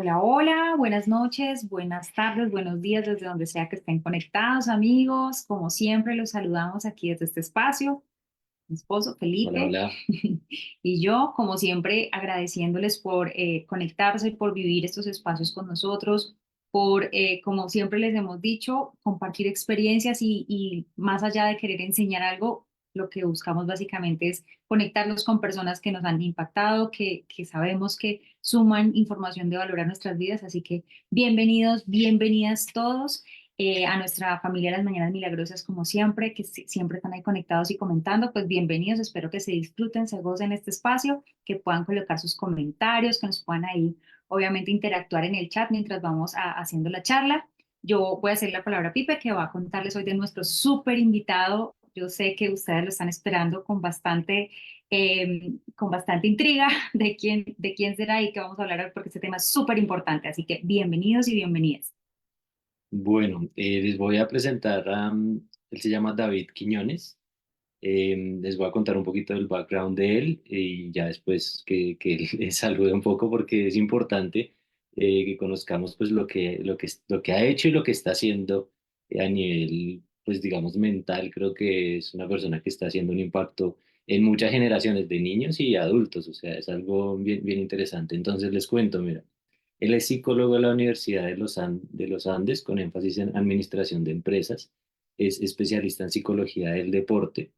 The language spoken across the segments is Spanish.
Hola, hola, buenas noches, buenas tardes, buenos días desde donde sea que estén conectados, amigos. Como siempre, los saludamos aquí desde este espacio, mi esposo Hola, Felipe hola. y yo, como siempre, agradeciéndoles por conectarse, por vivir estos espacios con nosotros, por, como siempre les hemos dicho, compartir experiencias y más allá de querer enseñar algo, lo que buscamos básicamente es conectarnos con personas que nos han impactado, que sabemos que suman información de valor a nuestras vidas. Así que bienvenidos, bienvenidas todos a nuestra familia Las Mañanas Milagrosas, como siempre, que siempre están ahí conectados y comentando. Pues bienvenidos, espero que se disfruten, se gocen este espacio, que puedan colocar sus comentarios, que nos puedan ahí, obviamente, interactuar en el chat mientras vamos haciendo la charla. Yo voy a hacer la palabra a Pipe, que va a contarles hoy de nuestro súper invitado. Yo sé que ustedes lo están esperando con bastante intriga de quién será y qué vamos a hablar hoy, porque este tema es súper importante. Así que bienvenidos y bienvenidas. Bueno, les voy a presentar él se llama David Quiñones. Les voy a contar un poquito del background de él y ya después que él les salude un poco porque es importante que conozcamos pues lo que ha hecho y lo que está haciendo a nivel, pues digamos, mental. Creo que es una persona que está haciendo un impacto en muchas generaciones de niños y adultos, o sea, es algo bien, bien interesante. Entonces les cuento, mira. Él es psicólogo de la Universidad de los Andes con énfasis en administración de empresas. Es especialista en psicología del deporte.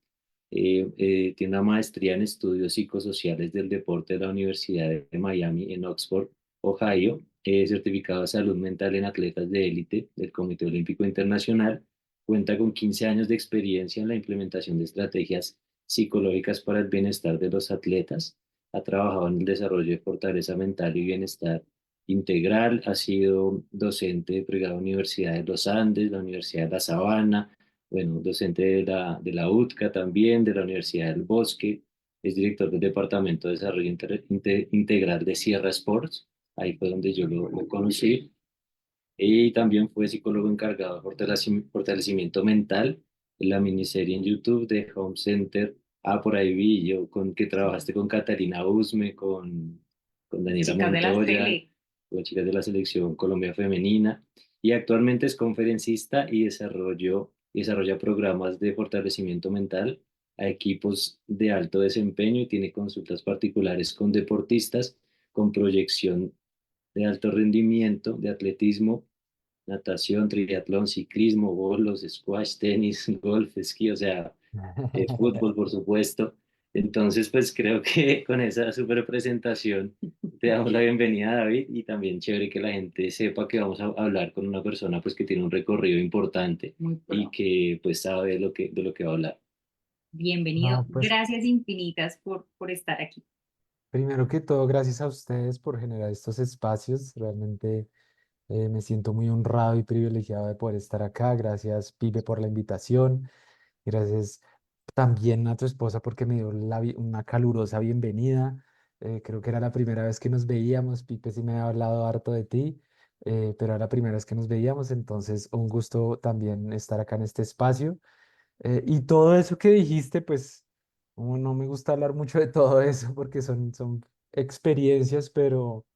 Tiene una maestría en estudios psicosociales del deporte de la Universidad de Miami en Oxford, Ohio. Certificado de salud mental en atletas de élite del Comité Olímpico Internacional. Cuenta con 15 años de experiencia en la implementación de estrategias psicológicas para el bienestar de los atletas. Ha trabajado en el desarrollo de fortaleza mental y bienestar integral. Ha sido docente de pregrado en la Universidad de los Andes, la Universidad de La Sabana, bueno, docente de la UTCA también, de la Universidad del Bosque. Es director del Departamento de Desarrollo Integral de Sierra Sports. Ahí fue donde yo lo conocí. Y también fue psicólogo encargado de fortalecimiento mental en la miniserie en YouTube de Home Center. Ah, por ahí vi yo con que trabajaste con Catalina Usme, con Daniela Chicas de la Montoya, tele. con chicas de la selección Colombia Femenina. Y actualmente es conferencista y desarrolla programas de fortalecimiento mental a equipos de alto desempeño y tiene consultas particulares con deportistas con proyección de alto rendimiento, de atletismo, natación, triatlón, ciclismo, bolos, squash, tenis, golf, esquí, o sea, fútbol, por supuesto. Entonces, pues creo que con esa súper presentación te damos la bienvenida, David, y también chévere que la gente sepa que vamos a hablar con una persona pues que tiene un recorrido importante Muy y pro. que pues sabe de lo que va a hablar. Bienvenido. No, pues Gracias infinitas por estar aquí. primero que todo, gracias a ustedes por generar estos espacios. Realmente me siento muy honrado y privilegiado de poder estar acá. Gracias, Pipe, por la invitación. Gracias también a tu esposa porque me dio una calurosa bienvenida. Creo que era la primera vez que nos veíamos. Pipe sí me había hablado harto de ti, pero era la primera vez que nos veíamos. Entonces, un gusto también estar acá en este espacio. Y todo eso que dijiste, pues como no me gusta hablar mucho de todo eso porque son experiencias, pero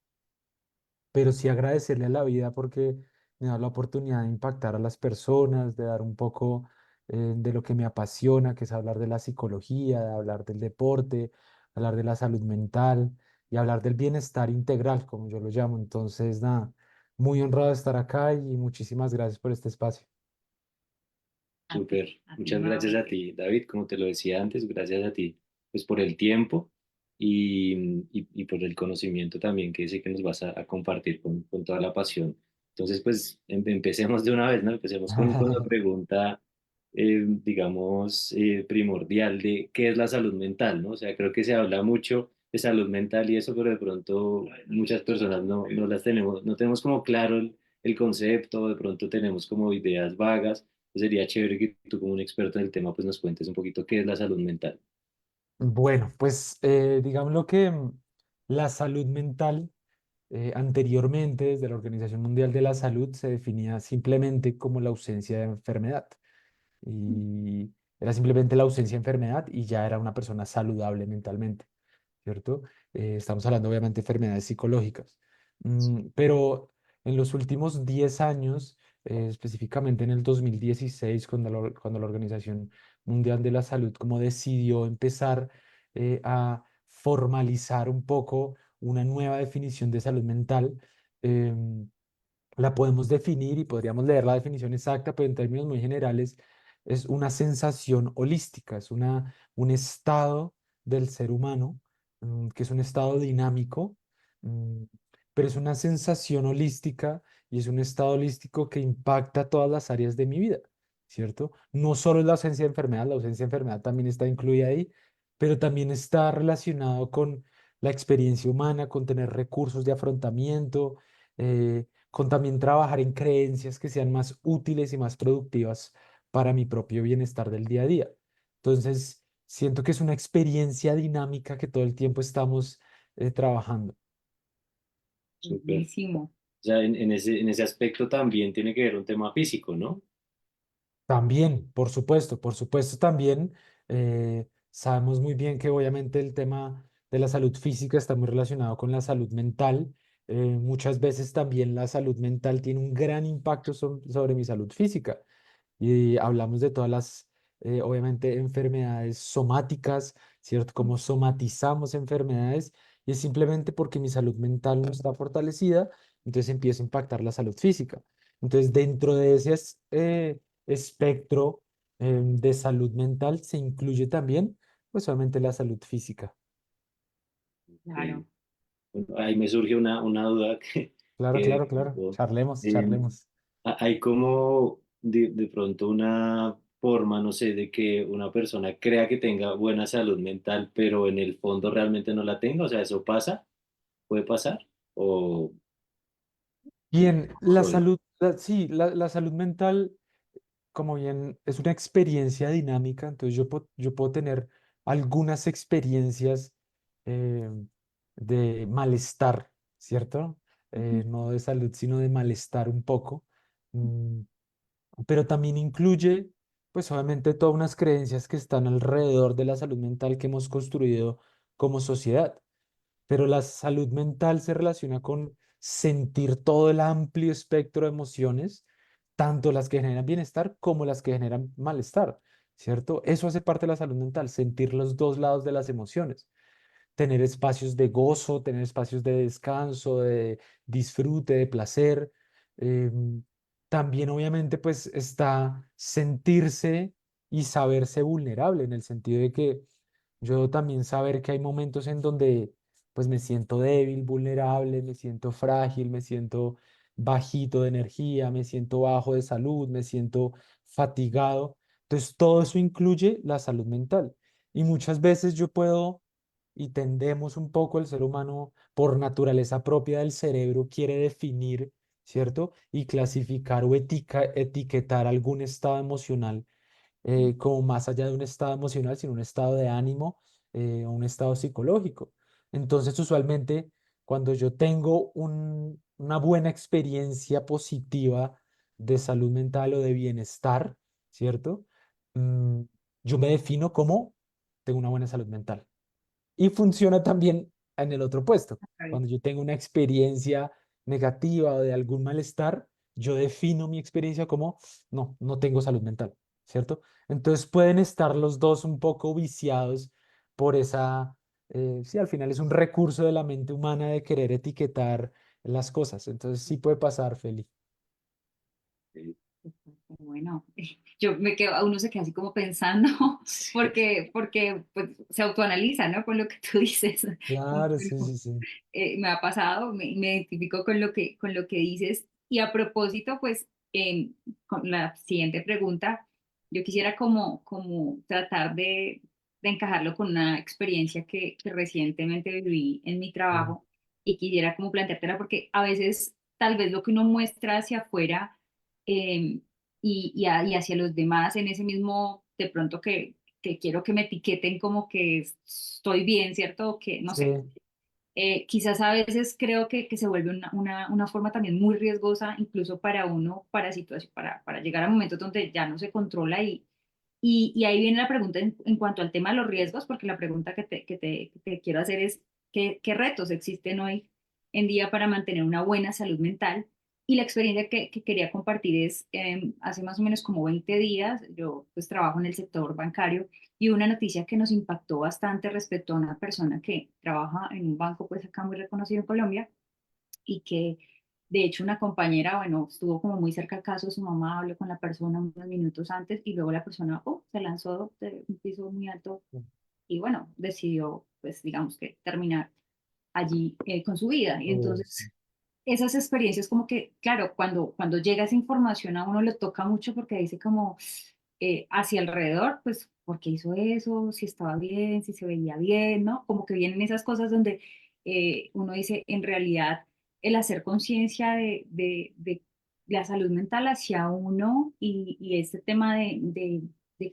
sí agradecerle a la vida porque me da la oportunidad de impactar a las personas, de dar un poco de lo que me apasiona, que es hablar de la psicología, de hablar del deporte, hablar de la salud mental y hablar del bienestar integral, como yo lo llamo. Entonces, nada, muy honrado de estar acá y muchísimas gracias por este espacio. Súper, A ti muchas gracias a nuevamente. ti, David, como te lo decía antes, gracias a ti, pues por el tiempo y por el conocimiento también que sé que nos vas a compartir con toda la pasión. Entonces, pues empecemos de una vez, ¿no? Empecemos con la pregunta, digamos, primordial de qué es la salud mental, ¿no? O sea, creo que se habla mucho de salud mental y eso, pero de pronto muchas personas no las tenemos, no tenemos como claro el concepto, de pronto tenemos como ideas vagas. Sería chévere que tú como un experto en el tema pues nos cuentes un poquito qué es la salud mental. Bueno, pues digámoslo que la salud mental anteriormente desde la Organización Mundial de la Salud se definía simplemente como la ausencia de enfermedad y era simplemente la ausencia de enfermedad y ya era una persona saludable mentalmente, ¿cierto? Estamos hablando obviamente de enfermedades psicológicas. Pero en los últimos 10 años, específicamente en el 2016, cuando la Organización Mundial de la Salud como decidió empezar a formalizar un poco una nueva definición de salud mental, em, la podemos definir y podríamos leer la definición exacta, pero en términos muy generales es una sensación holística, es un estado del ser humano, que es un estado dinámico, mm, pero es una sensación holística y es un estado holístico que impacta todas las áreas de mi vida, ¿cierto? No solo es la ausencia de enfermedad, la ausencia de enfermedad también está incluida ahí, pero también está relacionado con la experiencia humana, con tener recursos de afrontamiento, con también trabajar en creencias que sean más útiles y más productivas para mi propio bienestar del día a día. Entonces, siento que es una experiencia dinámica que todo el tiempo estamos trabajando. Súper. Buenísimo. O sea, en ese aspecto también tiene que ver un tema físico, ¿no? También, por supuesto también sabemos muy bien que obviamente el tema de la salud física está muy relacionado con la salud mental. Muchas veces también la salud mental tiene un gran impacto sobre mi salud física. Y hablamos de todas las, obviamente, enfermedades somáticas, ¿cierto? Cómo somatizamos enfermedades y es simplemente porque mi salud mental no está fortalecida, entonces empieza a impactar la salud física. Entonces, dentro de ese espectro de salud mental se incluye también, pues, obviamente la salud física. Ok. Claro. Bueno, ahí me surge una duda Claro, que claro, claro. tengo. Charlemos, Eh, charlemos. Hay como de pronto una forma, no sé, de que una persona crea que tenga buena salud mental, pero en el fondo realmente no la tenga. O sea, ¿eso pasa? ¿Puede pasar? ¿O Bien, la control? salud, sí, la salud mental, como bien es una experiencia dinámica, entonces yo puedo tener algunas experiencias eh, de malestar, ¿cierto? No de salud, sino de malestar un poco. Mm, pero también incluye, pues obviamente, todas unas creencias que están alrededor de la salud mental que hemos construido como sociedad. Pero la salud mental se relaciona con sentir todo el amplio espectro de emociones, tanto las que generan bienestar como las que generan malestar, ¿cierto? Eso hace parte de la salud mental, sentir los dos lados de las emociones, tener espacios de gozo, tener espacios de descanso, de disfrute, de placer. También obviamente pues está sentirse y saberse vulnerable en el sentido de que yo también saber que hay momentos en donde pues me siento débil, vulnerable, me siento frágil, me siento bajito de energía, me siento bajo de salud, me siento fatigado. Entonces todo eso incluye la salud mental. Y muchas veces yo puedo y tendemos un poco, el ser humano por naturaleza propia del cerebro quiere definir, ¿cierto? Y clasificar o etiquetar algún estado emocional como más allá de un estado emocional, sino un estado de ánimo o un estado psicológico. Entonces, usualmente, cuando yo tengo una buena experiencia positiva de salud mental o de bienestar, ¿cierto? Mm, yo me defino como tengo una buena salud mental. Y funciona también en el otro puesto. Ok. Cuando yo tengo una experiencia negativa o de algún malestar, yo defino mi experiencia como, no, no tengo salud mental, ¿cierto? Entonces pueden estar los dos un poco viciados por esa, sí, al final es un recurso de la mente humana de querer etiquetar las cosas. Entonces sí puede pasar, Feli. Bueno, yo me quedo, uno se queda así como pensando, Sí. porque pues, se autoanaliza, ¿no? Con lo que tú dices. Claro, sí, sí, sí. Me ha pasado, me identifico con lo que dices. Y a propósito, pues, con la siguiente pregunta, yo quisiera como tratar de encajarlo con una experiencia que recientemente viví en mi Sí, trabajo y quisiera como planteártela porque a veces tal vez lo que uno muestra hacia afuera eh, y hacia los demás en ese mismo, de pronto que quiero que me etiqueten como que estoy bien, ¿cierto? O que, no sé, sí, quizás a veces creo que se vuelve una forma también muy riesgosa, incluso para uno, para llegar a momentos donde ya no se controla y ahí viene la pregunta en cuanto al tema de los riesgos, porque la pregunta que te quiero hacer es, ¿qué retos existen hoy en día para mantener una buena salud mental. Y la experiencia que quería compartir es, hace más o menos como 20 días, yo pues trabajo en el sector bancario y una noticia que nos impactó bastante respecto a una persona que trabaja en un banco pues acá muy reconocido en Colombia y que de hecho una compañera, bueno, estuvo como muy cerca al caso, su mamá habló con la persona unos minutos antes y luego la persona se lanzó de un piso muy alto y bueno, decidió pues digamos que terminar allí con su vida. Y Oh, sí. entonces esas experiencias como que, claro, cuando llega esa información a uno lo toca mucho porque dice como hacia alrededor, pues, ¿por qué hizo eso? Si estaba bien, si se veía bien, ¿no? Como que vienen esas cosas donde uno dice, en realidad, el hacer conciencia de la salud mental hacia uno y este tema de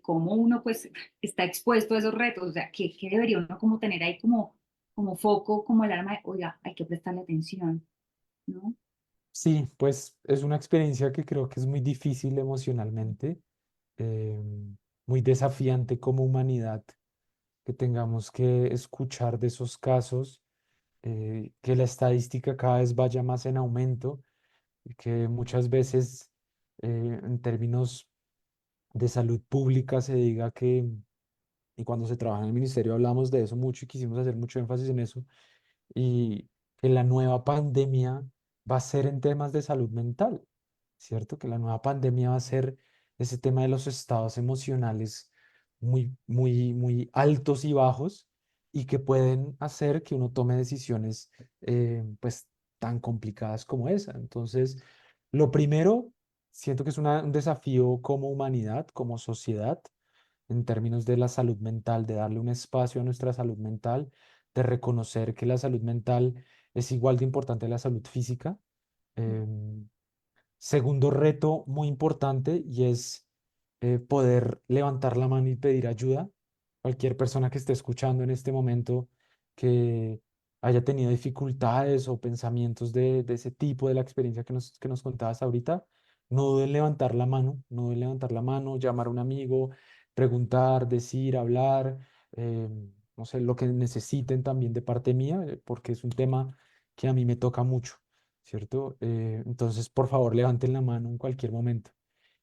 cómo uno pues está expuesto a esos retos, o sea, que debería uno como tener ahí como foco, como el arma de, oiga, hay que prestarle atención, ¿no? Sí, pues es una experiencia que creo que es muy difícil emocionalmente, eh, muy desafiante como humanidad, que tengamos que escuchar de esos casos, que la estadística cada vez vaya más en aumento y que muchas veces en términos de salud pública se diga que, y cuando se trabaja en el ministerio hablamos de eso mucho y quisimos hacer mucho énfasis en eso, y que la nueva pandemia va a ser en temas de salud mental, ¿cierto? Que la nueva pandemia va a ser ese tema de los estados emocionales muy, muy, muy altos y bajos y que pueden hacer que uno tome decisiones pues tan complicadas como esa. Entonces, lo primero, siento que es un desafío como humanidad, como sociedad, en términos de la salud mental, de darle un espacio a nuestra salud mental, de reconocer que la salud mental es igual de importante a la salud física. Em, Segundo reto muy importante y es poder levantar la mano y pedir ayuda. Cualquier persona que esté escuchando en este momento que haya tenido dificultades o pensamientos de ese tipo de la experiencia que nos contabas ahorita, no duden en levantar la mano, no duden en levantar la mano, llamar a un amigo, preguntar, decir, hablar, no sé, lo que necesiten también de parte mía, porque es un tema que a mí me toca mucho. ¿Cierto? Entonces, por favor, levanten la mano en cualquier momento.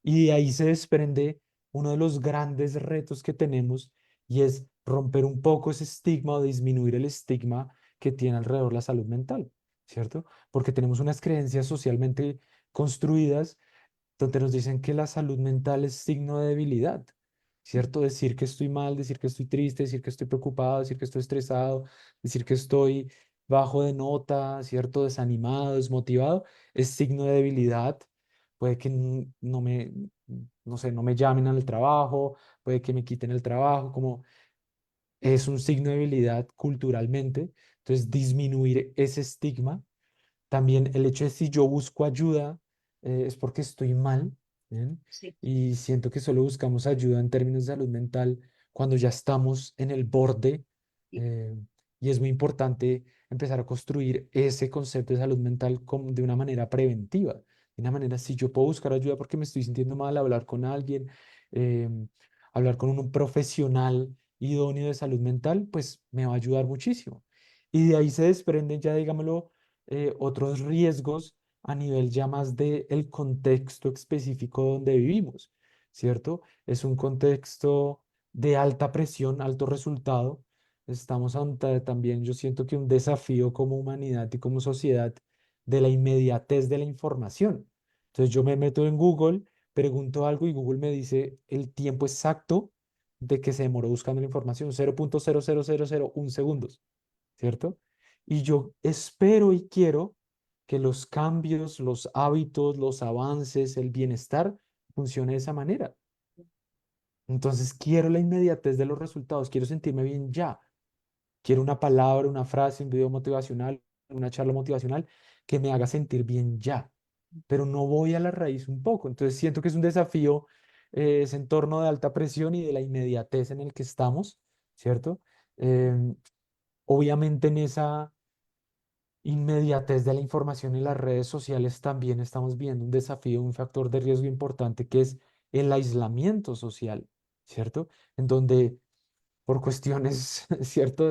Y de ahí se desprende uno de los grandes retos que tenemos y es romper un poco ese estigma o disminuir el estigma que tiene alrededor la salud mental, ¿cierto? Porque tenemos unas creencias socialmente construidas donde nos dicen que la salud mental es signo de debilidad, ¿cierto? Decir que estoy mal, decir que estoy triste, decir que estoy preocupado, decir que estoy estresado, decir que estoy bajo de nota, ¿cierto? Desanimado, desmotivado, es signo de debilidad. Puede que no me, no sé, no me llamen al trabajo, puede que me quiten el trabajo, como es un signo de debilidad culturalmente. Entonces, disminuir ese estigma también el hecho de si yo busco ayuda es porque estoy mal, ¿bien? Sí. Y siento que solo buscamos ayuda en términos de salud mental cuando ya estamos en el borde. Sí. eh, y es muy importante empezar a construir ese concepto de salud mental de una manera preventiva. De una manera, si yo puedo buscar ayuda porque me estoy sintiendo mal, hablar con alguien, hablar con un profesional idóneo de salud mental, pues me va a ayudar muchísimo. Y de ahí se desprenden ya, digámoslo, otros riesgos a nivel ya más del contexto específico donde vivimos, ¿cierto? Es un contexto de alta presión, alto resultado. Estamos ante también, yo siento que un desafío como humanidad y como sociedad de la inmediatez de la información. Entonces yo me meto en Google, pregunto algo y Google me dice el tiempo exacto de que se demoró buscando la información, 0,00001 segundos. ¿Cierto? Y yo espero y quiero que los cambios, los hábitos, los avances, el bienestar funcione de esa manera. Entonces quiero la inmediatez de los resultados, quiero sentirme bien ya. Quiero una palabra, una frase, un video motivacional, una charla motivacional que me haga sentir bien ya, pero no voy a la raíz un poco. Entonces siento que es un desafío ese entorno de alta presión y de la inmediatez en el que estamos, ¿cierto? Em, Obviamente en esa inmediatez de la información en las redes sociales también estamos viendo un desafío, un factor de riesgo importante que es el aislamiento social, ¿cierto? En donde por cuestiones, ¿cierto?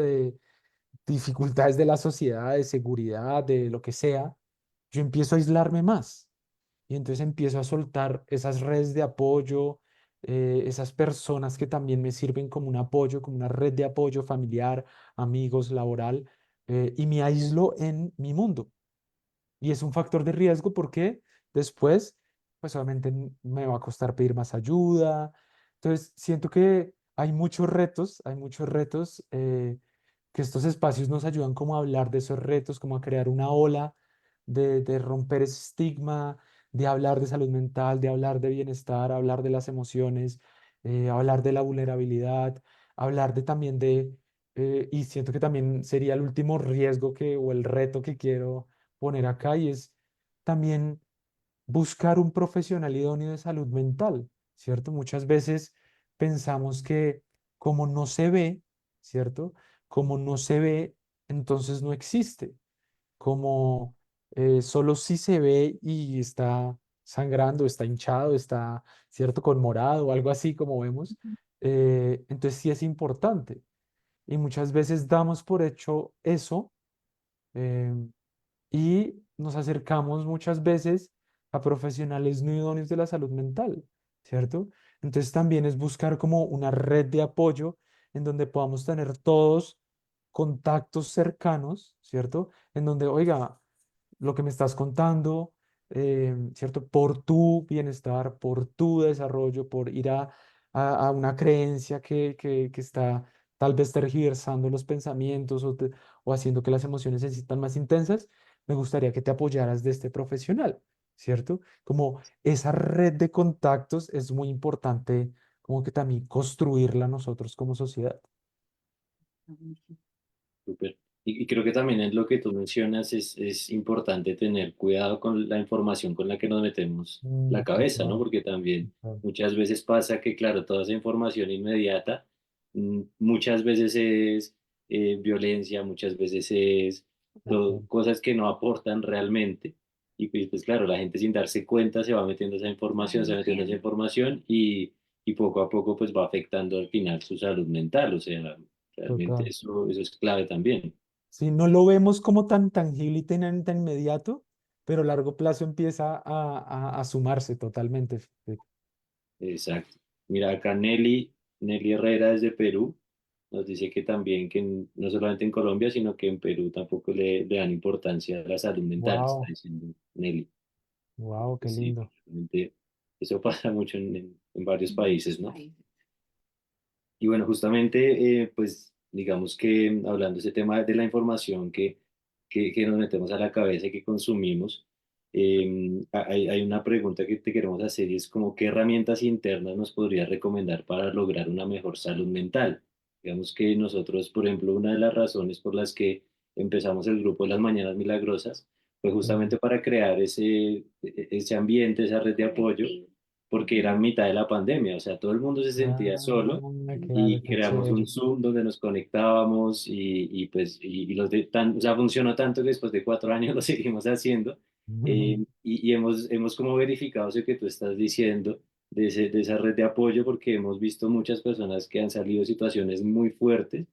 dificultades de la sociedad, de seguridad, de lo que sea, yo empiezo a aislarme más. Y entonces empiezo a soltar esas redes de apoyo, esas personas que también me sirven como un apoyo, como una red de apoyo familiar, amigos, laboral, y me aíslo en mi mundo. Y es un factor de riesgo porque después, pues obviamente me va a costar pedir más ayuda. Entonces, siento que hay muchos retos, que estos espacios nos ayudan como a hablar de esos retos, como a crear una ola de romper ese estigma, de hablar de salud mental, de hablar de bienestar, hablar de las emociones, hablar de la vulnerabilidad, hablar de también y siento que también sería el último riesgo o el reto que quiero poner acá y es también buscar un profesional idóneo de salud mental, ¿cierto? Muchas veces pensamos que como no se ve, ¿cierto? Como no se ve, entonces no existe. Como solo si se ve y está sangrando, está hinchado, está, ¿cierto? Con morado o algo así como vemos, entonces sí es importante. Y muchas veces damos por hecho eso. em, y nos acercamos muchas veces a profesionales no idóneos de la salud mental, ¿cierto? Entonces también es buscar como una red de apoyo en donde podamos tener todos contactos cercanos, ¿cierto? En donde, oiga, lo que me estás contando, ¿cierto? Por tu bienestar, por tu desarrollo, por ir a una creencia que está tal vez tergiversando los pensamientos o haciendo que las emociones se sientan más intensas, me gustaría que te apoyaras de este profesional, ¿cierto? Como esa red de contactos es muy importante, como que también construirla nosotros como sociedad. Súper. Y creo que también es lo que tú mencionas, es importante tener cuidado con la información con la que nos metemos la cabeza, ¿no? Total, Porque también total, muchas veces pasa que, claro, toda esa información inmediata, muchas veces es violencia, muchas veces es total, cosas que no aportan realmente. Y pues, claro, la gente sin darse cuenta se va metiendo esa información, se va metiendo esa información y poco a poco pues va afectando al final su salud mental. O sea, realmente total. eso es clave también. Sí, no lo vemos como tan tangible y tan inmediato, pero a largo plazo empieza a sumarse totalmente. Exacto. Mira, acá Nelly Herrera desde Perú nos dice que también, no solamente en Colombia, sino que en Perú tampoco le dan importancia a la salud mental, está Wow, diciendo Nelly. wow, qué Pues sí, lindo. realmente eso pasa mucho en varios países, ¿no? Y bueno, justamente, pues digamos que hablando de ese tema de la información que nos metemos a la cabeza y que consumimos, hay una pregunta que te queremos hacer y es como, ¿qué herramientas internas nos podrías recomendar para lograr una mejor salud mental? Digamos que nosotros, por ejemplo, una de las razones por las que empezamos el grupo de las Mañanas Milagrosas fue Mm. justamente para crear ese ambiente, esa red de apoyo, porque era mitad de la pandemia, o sea, todo el mundo se sentía solo Claro, y qué creamos un chévere. Zoom donde nos conectábamos pues y o sea, funcionó tanto que después de 4 años lo seguimos haciendo y hemos como verificado eso que tú estás diciendo de esa red de apoyo porque hemos visto muchas personas que han salido de situaciones muy fuertes,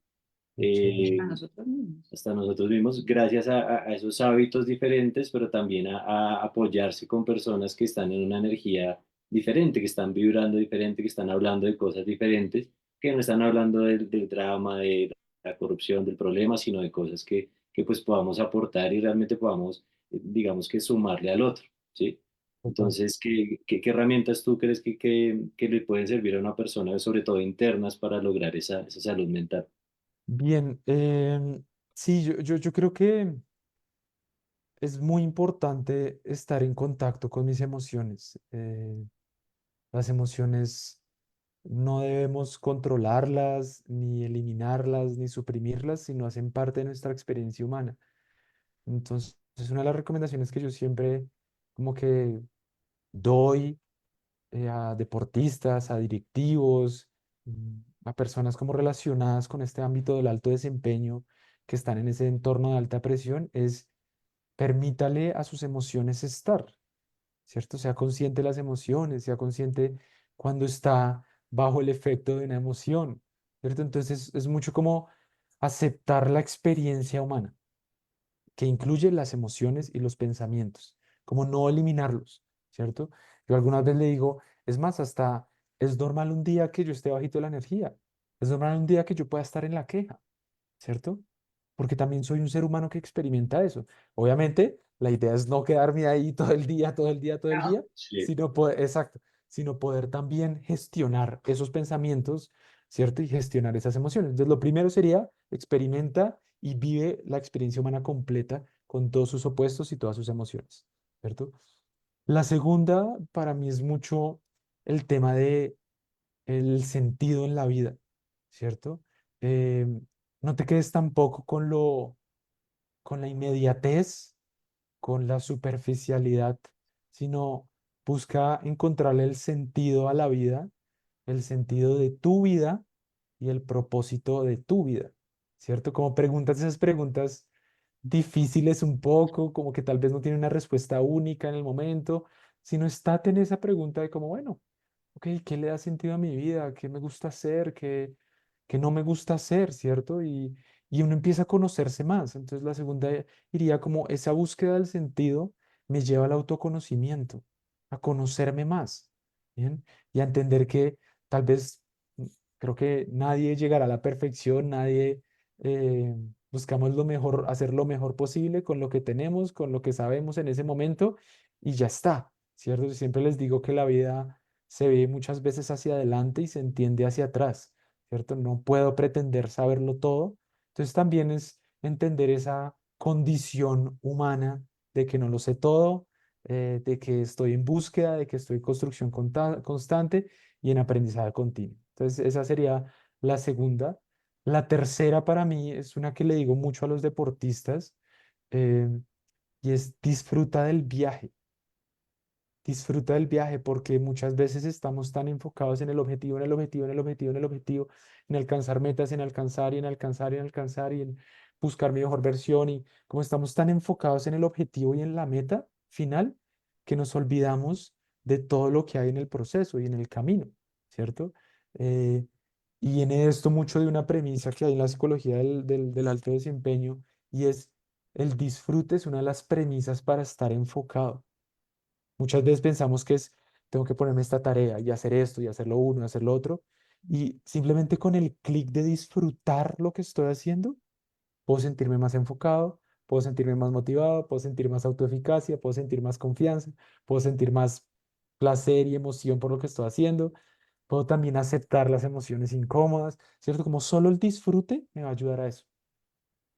Qué chévere. eh, A nosotros mismos. hasta nosotros mismos, gracias a esos hábitos diferentes, pero también a apoyarse con personas que están en una energía diferente, que están vibrando diferente, que están hablando de cosas diferentes, que no están hablando del drama, de la corrupción, del problema, sino de cosas que pues podamos aportar y realmente podamos, digamos que sumarle al otro, ¿sí? Total. Entonces, ¿qué herramientas tú crees que le pueden servir a una persona, sobre todo internas, para lograr esa salud mental? Bien, sí, yo creo que es muy importante estar en contacto con mis emociones. Las emociones no debemos controlarlas, ni eliminarlas, ni suprimirlas, sino hacen parte de nuestra experiencia humana. Entonces, es una de las recomendaciones que yo siempre como que doy a deportistas, a directivos, a personas como relacionadas con este ámbito del alto desempeño, que están en ese entorno de alta presión, es permítale a sus emociones estar, ¿cierto? Sea consciente de las emociones, sea consciente cuando está bajo el efecto de una emoción, ¿cierto? Entonces es mucho como aceptar la experiencia humana, que incluye las emociones y los pensamientos, como no eliminarlos, ¿cierto? Yo algunas veces le digo, es más, hasta es normal un día que yo esté bajito de la energía, es normal un día que yo pueda estar en la queja, ¿cierto? Porque también soy un ser humano que experimenta eso. Obviamente, la idea es no quedarme ahí todo el día, todo el día, todo el Claro. día, Sí. sino poder, exacto, sino poder también gestionar esos pensamientos, ¿cierto? Y gestionar esas emociones. Entonces, lo primero sería experimenta y vive la experiencia humana completa con todos sus opuestos y todas sus emociones, ¿cierto? La segunda, para mí, es mucho el tema de el sentido en la vida, ¿cierto? Eh, no te quedes tampoco con la inmediatez, con la superficialidad, sino busca encontrarle el sentido a la vida, el sentido de tu vida y el propósito de tu vida, ¿cierto? Como preguntas esas preguntas difíciles un poco, como que tal vez no tienen una respuesta única en el momento, sino estate en esa pregunta de como, bueno, ok, ¿qué le da sentido a mi vida? ¿Qué me gusta hacer? ¿Qué no me gusta hacer? ¿Cierto? Y uno empieza a conocerse más. Entonces la segunda iría como esa búsqueda del sentido me lleva al autoconocimiento, a conocerme más, ¿bien? Y a entender que tal vez creo que nadie llegará a la perfección, nadie buscamos lo mejor, hacer lo mejor posible con lo que tenemos, con lo que sabemos en ese momento y ya está, ¿cierto? Yo siempre les digo que la vida se ve muchas veces hacia adelante y se entiende hacia atrás, ¿cierto? No puedo pretender saberlo todo. Entonces también es entender esa condición humana de que no lo sé todo, de que estoy en búsqueda, de que estoy en construcción constante y en aprendizaje continuo. Entonces esa sería la segunda. La tercera para mí es una que le digo mucho a los deportistas eh, y es disfruta del viaje. Disfruta del viaje porque muchas veces estamos tan enfocados en el objetivo, en el objetivo, en el objetivo, en el objetivo, en alcanzar metas, en alcanzar y en alcanzar y en alcanzar y en buscar mi mejor versión y como estamos tan enfocados en el objetivo y en la meta final que nos olvidamos de todo lo que hay en el proceso y en el camino, ¿cierto? Eh, y viene esto mucho de una premisa que hay en la psicología del alto desempeño y es el disfrute es una de las premisas para estar enfocado. Muchas veces pensamos que es, tengo que ponerme esta tarea y hacer esto y hacer lo uno y hacer lo otro. Y simplemente con el clic de disfrutar lo que estoy haciendo, puedo sentirme más enfocado, puedo sentirme más motivado, puedo sentir más autoeficacia, puedo sentir más confianza, puedo sentir más placer y emoción por lo que estoy haciendo. Puedo también aceptar las emociones incómodas, ¿cierto? Como solo el disfrute me va a ayudar a eso.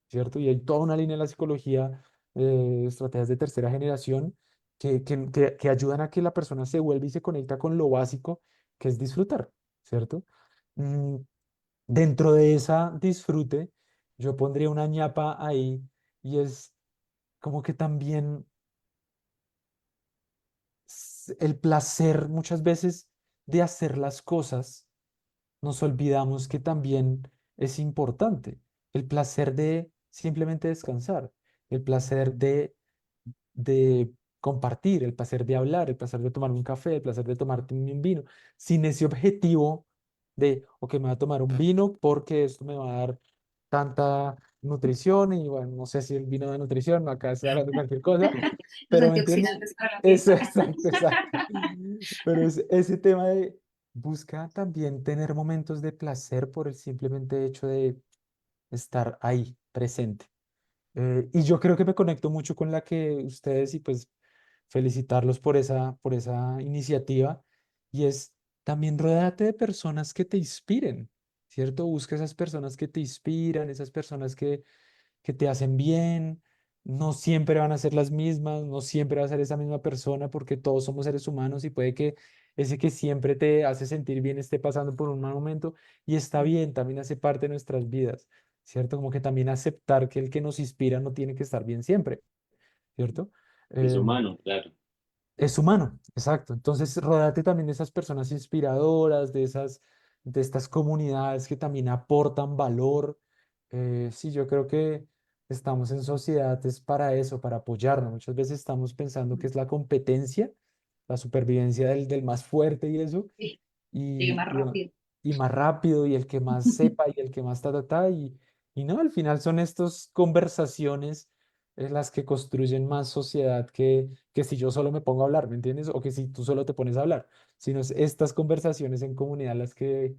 ¿Cierto? Y hay toda una línea de la psicología, estrategias de tercera generación, que ayudan a que la persona se vuelva y se conecta con lo básico, que es disfrutar, ¿cierto? Mm, dentro de esa disfrute, yo pondría una ñapa ahí y es como que también el placer muchas veces de hacer las cosas nos olvidamos que también es importante el placer de simplemente descansar, el placer de compartir, el placer de hablar, el placer de tomar un café, el placer de tomarte un vino, sin ese objetivo de, ok, me voy a tomar un vino porque esto me va a dar tanta nutrición y bueno, no sé si el vino da nutrición, no acá estoy hablando de cualquier cosa, Los pero ¿me entiendes? antioxidantes para la piel. Eso, exacto, exacto. Pero es ese tema de busca también tener momentos de placer por el simplemente hecho de estar ahí, presente. Y yo creo que me conecto mucho con la que ustedes y pues felicitarlos por esa iniciativa. Y es también rodeate de personas que te inspiren, ¿cierto? Busca esas personas que te inspiran, esas personas que te hacen bien. No siempre van a ser las mismas, no siempre va a ser esa misma persona porque todos somos seres humanos y puede que ese que siempre te hace sentir bien esté pasando por un mal momento y está bien, también hace parte de nuestras vidas, ¿cierto? Como que también aceptar que el que nos inspira no tiene que estar bien siempre, ¿cierto? Es Em, humano, claro. es humano, exacto. Entonces, rodate también de esas personas inspiradoras, de estas comunidades que también aportan valor. Sí, yo creo que estamos en sociedad es para eso, para apoyarnos. Muchas veces estamos pensando que es la competencia, la supervivencia del más fuerte y eso, Sí, llegué y, más y, bueno, rápido. y más rápido, y el que más sepa, y el que más ta, ta, ta, Y no, al final son estas conversaciones las que construyen más sociedad que si yo solo me pongo a hablar, ¿me entiendes? O que si tú solo te pones a hablar, sino es estas conversaciones en comunidad las que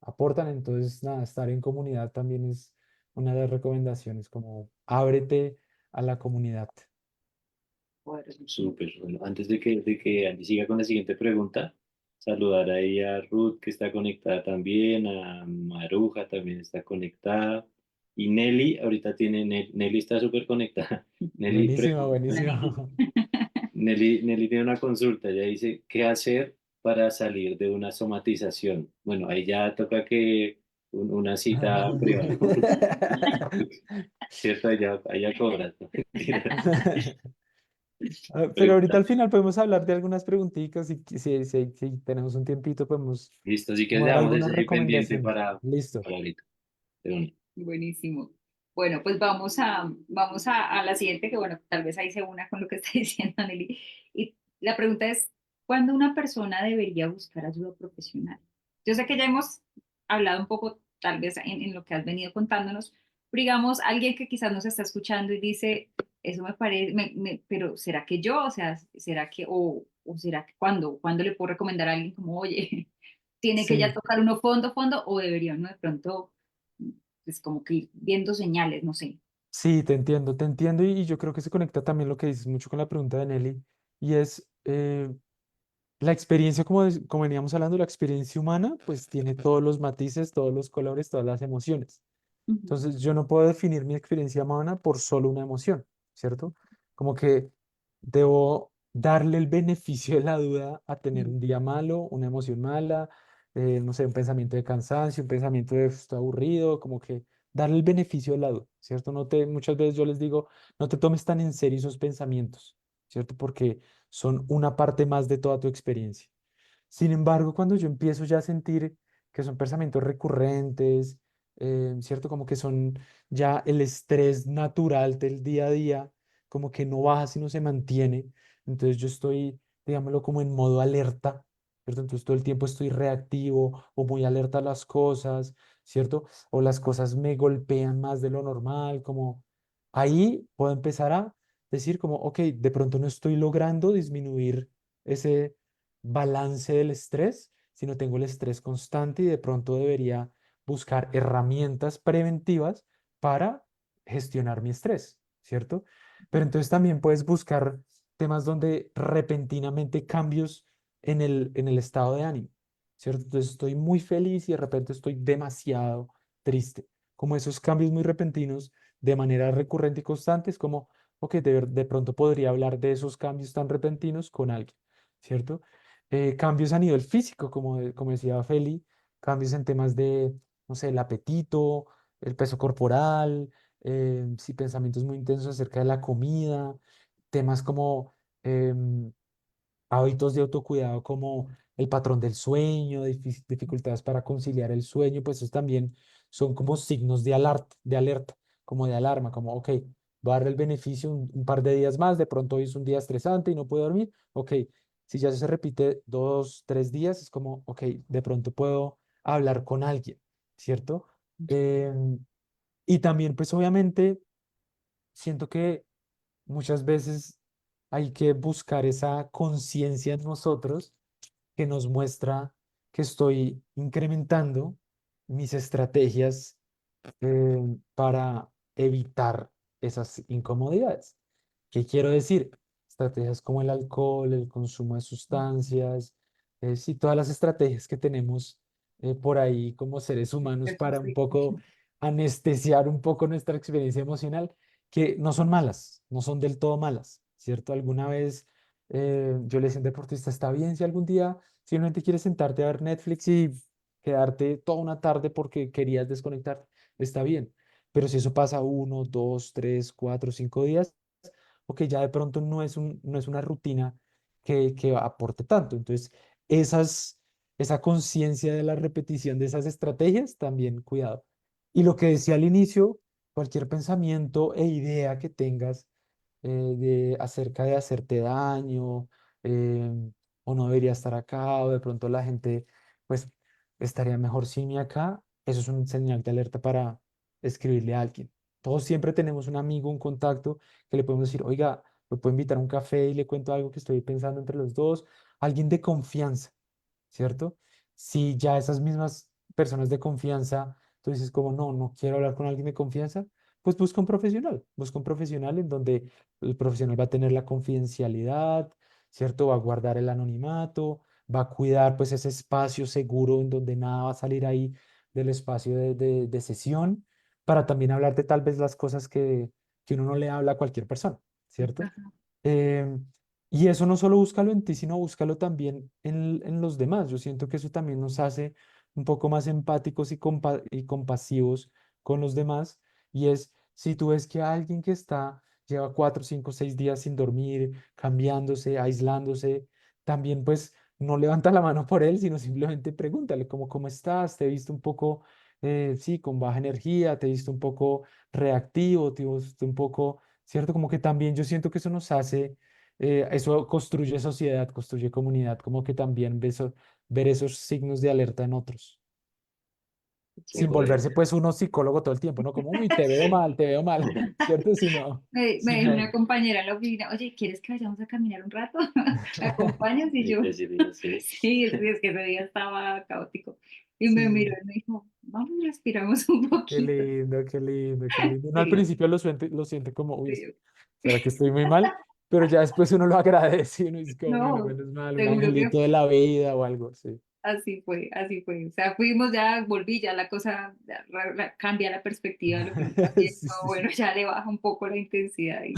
aportan. Entonces, nada, estar en comunidad también es una de las recomendaciones, como ábrete a la comunidad. Bueno, Súper. Bueno, antes de que Andy siga con la siguiente pregunta, saludar ahí a Ruth que está conectada también, a Maruja también está conectada. Y Nelly, ahorita tiene, Nelly está súper conectada. Nelly Buenísimo, pregunta, buenísimo. Nelly tiene una consulta, ella dice, ¿qué hacer para salir de una somatización? Bueno, ahí ya toca que una cita privada, ¿cierto? Allá cobras, ¿no? Mentira. Pero ahorita Pregunta. al final podemos hablar de algunas preguntitas y si tenemos un tiempito podemos Listo, así que como dar dejamos eso algunas ahí pendiente recomendaciones. Listo. para ahorita. De una. buenísimo. Bueno, pues vamos a la siguiente, que bueno, tal vez ahí se una con lo que está diciendo Nelly. Y la pregunta es, ¿cuándo una persona debería buscar ayuda profesional? Yo sé que ya hemos hablado un poco, tal vez en lo que has venido contándonos, pero digamos, alguien que quizás nos está escuchando y dice, eso me parece, pero ¿será que yo? O sea, ¿será que, o será que cuándo le puedo recomendar a alguien como, oye, tiene que ya Sí, tocar uno fondo, o debería uno de pronto es como que ir viendo señales, no sé. sí, te entiendo y yo creo que se conecta también lo que dices mucho con la pregunta de Nelly y es la experiencia, como veníamos hablando, la experiencia humana pues tiene todos los matices, todos los colores, todas las emociones. Ujú, Entonces, yo no puedo definir mi experiencia humana por solo una emoción, ¿cierto? Como que debo darle el beneficio de la duda a tener ujú, un día malo, una emoción mala, no sé, un pensamiento de cansancio, un pensamiento de estoy aburrido, como que darle el beneficio de la duda, ¿cierto? Muchas veces yo les digo, no te tomes tan en serio esos pensamientos, ¿cierto? Porque son una parte más de toda tu experiencia. Sin embargo, cuando yo empiezo ya a sentir que son pensamientos recurrentes, ¿cierto? Como que son ya el estrés natural del día a día, como que no baja sino se mantiene. Entonces yo estoy, digámoslo, como en modo alerta, ¿cierto? Entonces todo el tiempo estoy reactivo o muy alerta a las cosas, ¿cierto? O las cosas me golpean más de lo normal, como ahí puedo empezar a decir como, ok, de pronto no estoy logrando disminuir ese balance del estrés, sino tengo el estrés constante y de pronto debería buscar herramientas preventivas para gestionar mi estrés, ¿cierto? Pero entonces también puedes buscar temas donde repentinamente cambios en el estado de ánimo, ¿cierto? Entonces estoy muy feliz y de repente estoy demasiado triste. Como esos cambios muy repentinos de manera recurrente y constante, es como, ok, de pronto podría hablar de esos cambios tan repentinos con alguien, ¿cierto? Cambios a nivel físico, como decía Feli, cambios en temas de, no sé, el apetito, el peso corporal, sí, pensamientos muy intensos acerca de la comida, temas como em, hábitos de autocuidado como el patrón del sueño, dificultades para conciliar el sueño, pues esos también son como signos de alerta, como de alarma, como, ok, voy a darle el beneficio un par de días más, de pronto hoy es un día estresante y no puedo dormir, ok, si ya se repite 2, 3 días, es como, ok, de pronto puedo hablar con alguien, ¿cierto? Em, y también, pues obviamente, siento que muchas veces hay que buscar esa conciencia en nosotros que nos muestra que estoy incrementando mis estrategias para evitar esas incomodidades. ¿Qué quiero decir? Estrategias como el alcohol, el consumo de sustancias, sí, todas las estrategias que tenemos por ahí como seres humanos eso para un sí. poco anestesiar un poco nuestra experiencia emocional, que no son malas, no son del todo malas, ¿cierto? Alguna vez yo le decía a un deportista, está bien si algún día simplemente quieres sentarte a ver Netflix y quedarte toda una tarde porque querías desconectar, está bien. Pero si eso pasa 1, 2, 3, 4, 5 días, ok, ya de pronto no es una rutina que aporte tanto. Entonces, esa conciencia de la repetición de esas estrategias, también cuidado. Y lo que decía al inicio, cualquier pensamiento e idea que tengas acerca de hacerte daño, em, o no debería estar acá, o de pronto la gente, pues, estaría mejor sin mí acá, eso es un señal de alerta para escribirle a alguien. Todos siempre tenemos un amigo, un contacto que le podemos decir, oiga, lo puedo invitar a un café y le cuento algo que estoy pensando entre los dos, alguien de confianza, ¿cierto? Si ya esas mismas personas de confianza, tú dices como, no, no quiero hablar con alguien de confianza, pues busca un profesional en donde el profesional va a tener la confidencialidad, ¿cierto? Va a guardar el anonimato, va a cuidar pues ese espacio seguro en donde nada va a salir ahí del espacio de sesión, para también hablarte tal vez las cosas que uno no le habla a cualquier persona, ¿cierto? Ajá. Em, y eso no solo búscalo en ti, sino búscalo también en los demás. Yo siento que eso también nos hace un poco más empáticos y compasivos con los demás. Y es, si tú ves que alguien que lleva 4, 5, 6 días sin dormir, cambiándose, aislándose, también pues no levanta la mano por él, sino simplemente pregúntale como, ¿cómo estás? Te he visto un poco, sí, con baja energía, te he visto un poco reactivo, te he visto un poco, ¿cierto? Como que también yo siento que eso nos hace, eso construye sociedad, construye comunidad, como que también ver esos signos de alerta en otros, Sí, sin puede volverse ser. pues uno psicólogo todo el tiempo, ¿no? Como, uy, te veo mal, ¿cierto? Sino, Me dijo una sino, compañera en la oficina, oye, ¿quieres que vayamos a caminar un rato? ¿Me acompañas? Y Y yo, pues sí, sí. sí, es que ese día estaba caótico. Y me miró sí. y me dijo, vamos, respiramos un Qué poquito. lindo, qué lindo, qué lindo. Uno al Sí, principio lo siente como, uy, sí. ¿será que estoy muy mal? Pero ya después uno lo agradece y uno dice como, bueno, No, menos mal, un seguro que angelito de la vida o algo, sí. así fue, así fue. O sea, fuimos ya, volví, ya la cosa ya cambia la perspectiva de lo que uno está haciendo. Sí, sí, sí. Bueno, ya le baja un poco la intensidad y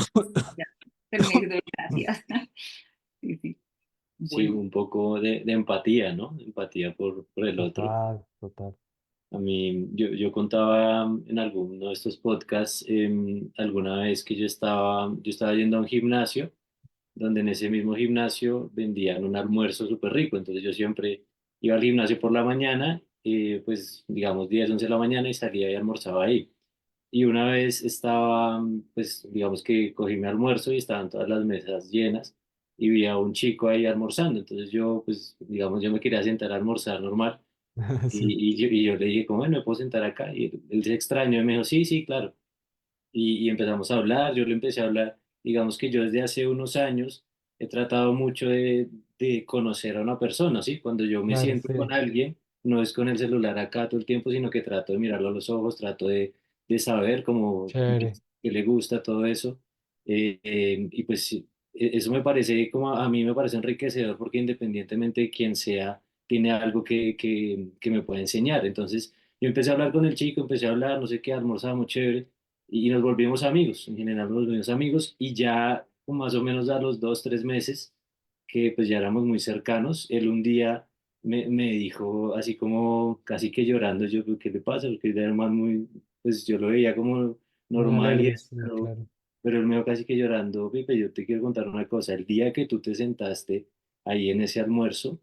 ya terminé diciendo gracias. Sí, sí. Sí, Bueno, un poco de empatía, ¿no? Empatía por el otro. Total, total. A mí, yo contaba en alguno de estos podcasts alguna vez que yo estaba yendo a un gimnasio, donde en ese mismo gimnasio vendían un almuerzo súper rico. Entonces yo siempre iba al gimnasio por la mañana, pues digamos 10 11 de la mañana y salía y almorzaba ahí. Y una vez estaba, pues digamos que cogí mi almuerzo y estaban todas las mesas llenas y vi a un chico ahí almorzando. Entonces yo, pues digamos, yo me quería sentar a almorzar normal Sí. y yo le dije, ¿cómo me puedo sentar acá? Y él se extrañó y me dijo, sí, sí, claro. Y empezamos a hablar, yo le empecé a hablar, digamos que yo desde hace unos años he tratado mucho de conocer a una persona, ¿sí? Cuando yo me Claro, siento con sí. alguien, no es con el celular acá todo el tiempo, sino que trato de mirarlo a los ojos, trato de saber cómo, Chévere. qué le gusta, todo eso. Y pues sí, eso me parece, como a mí me parece enriquecedor porque independientemente de quién sea, tiene algo que me puede enseñar. Entonces, yo empecé a hablar con el chico, empecé a hablar, no sé qué, almorzamos chévere y nos volvimos amigos, en general nos volvimos amigos y ya como más o menos a los 2, 3 meses que pues ya éramos muy cercanos, él un día me dijo así como casi que llorando, yo, ¿qué le pasa? Porque era un man muy, pues yo lo veía como Muy normal y alegre, eso, sí, claro. pero él me dijo casi que llorando, Pipe, yo te quiero contar una cosa, el día que tú te sentaste ahí en ese almuerzo,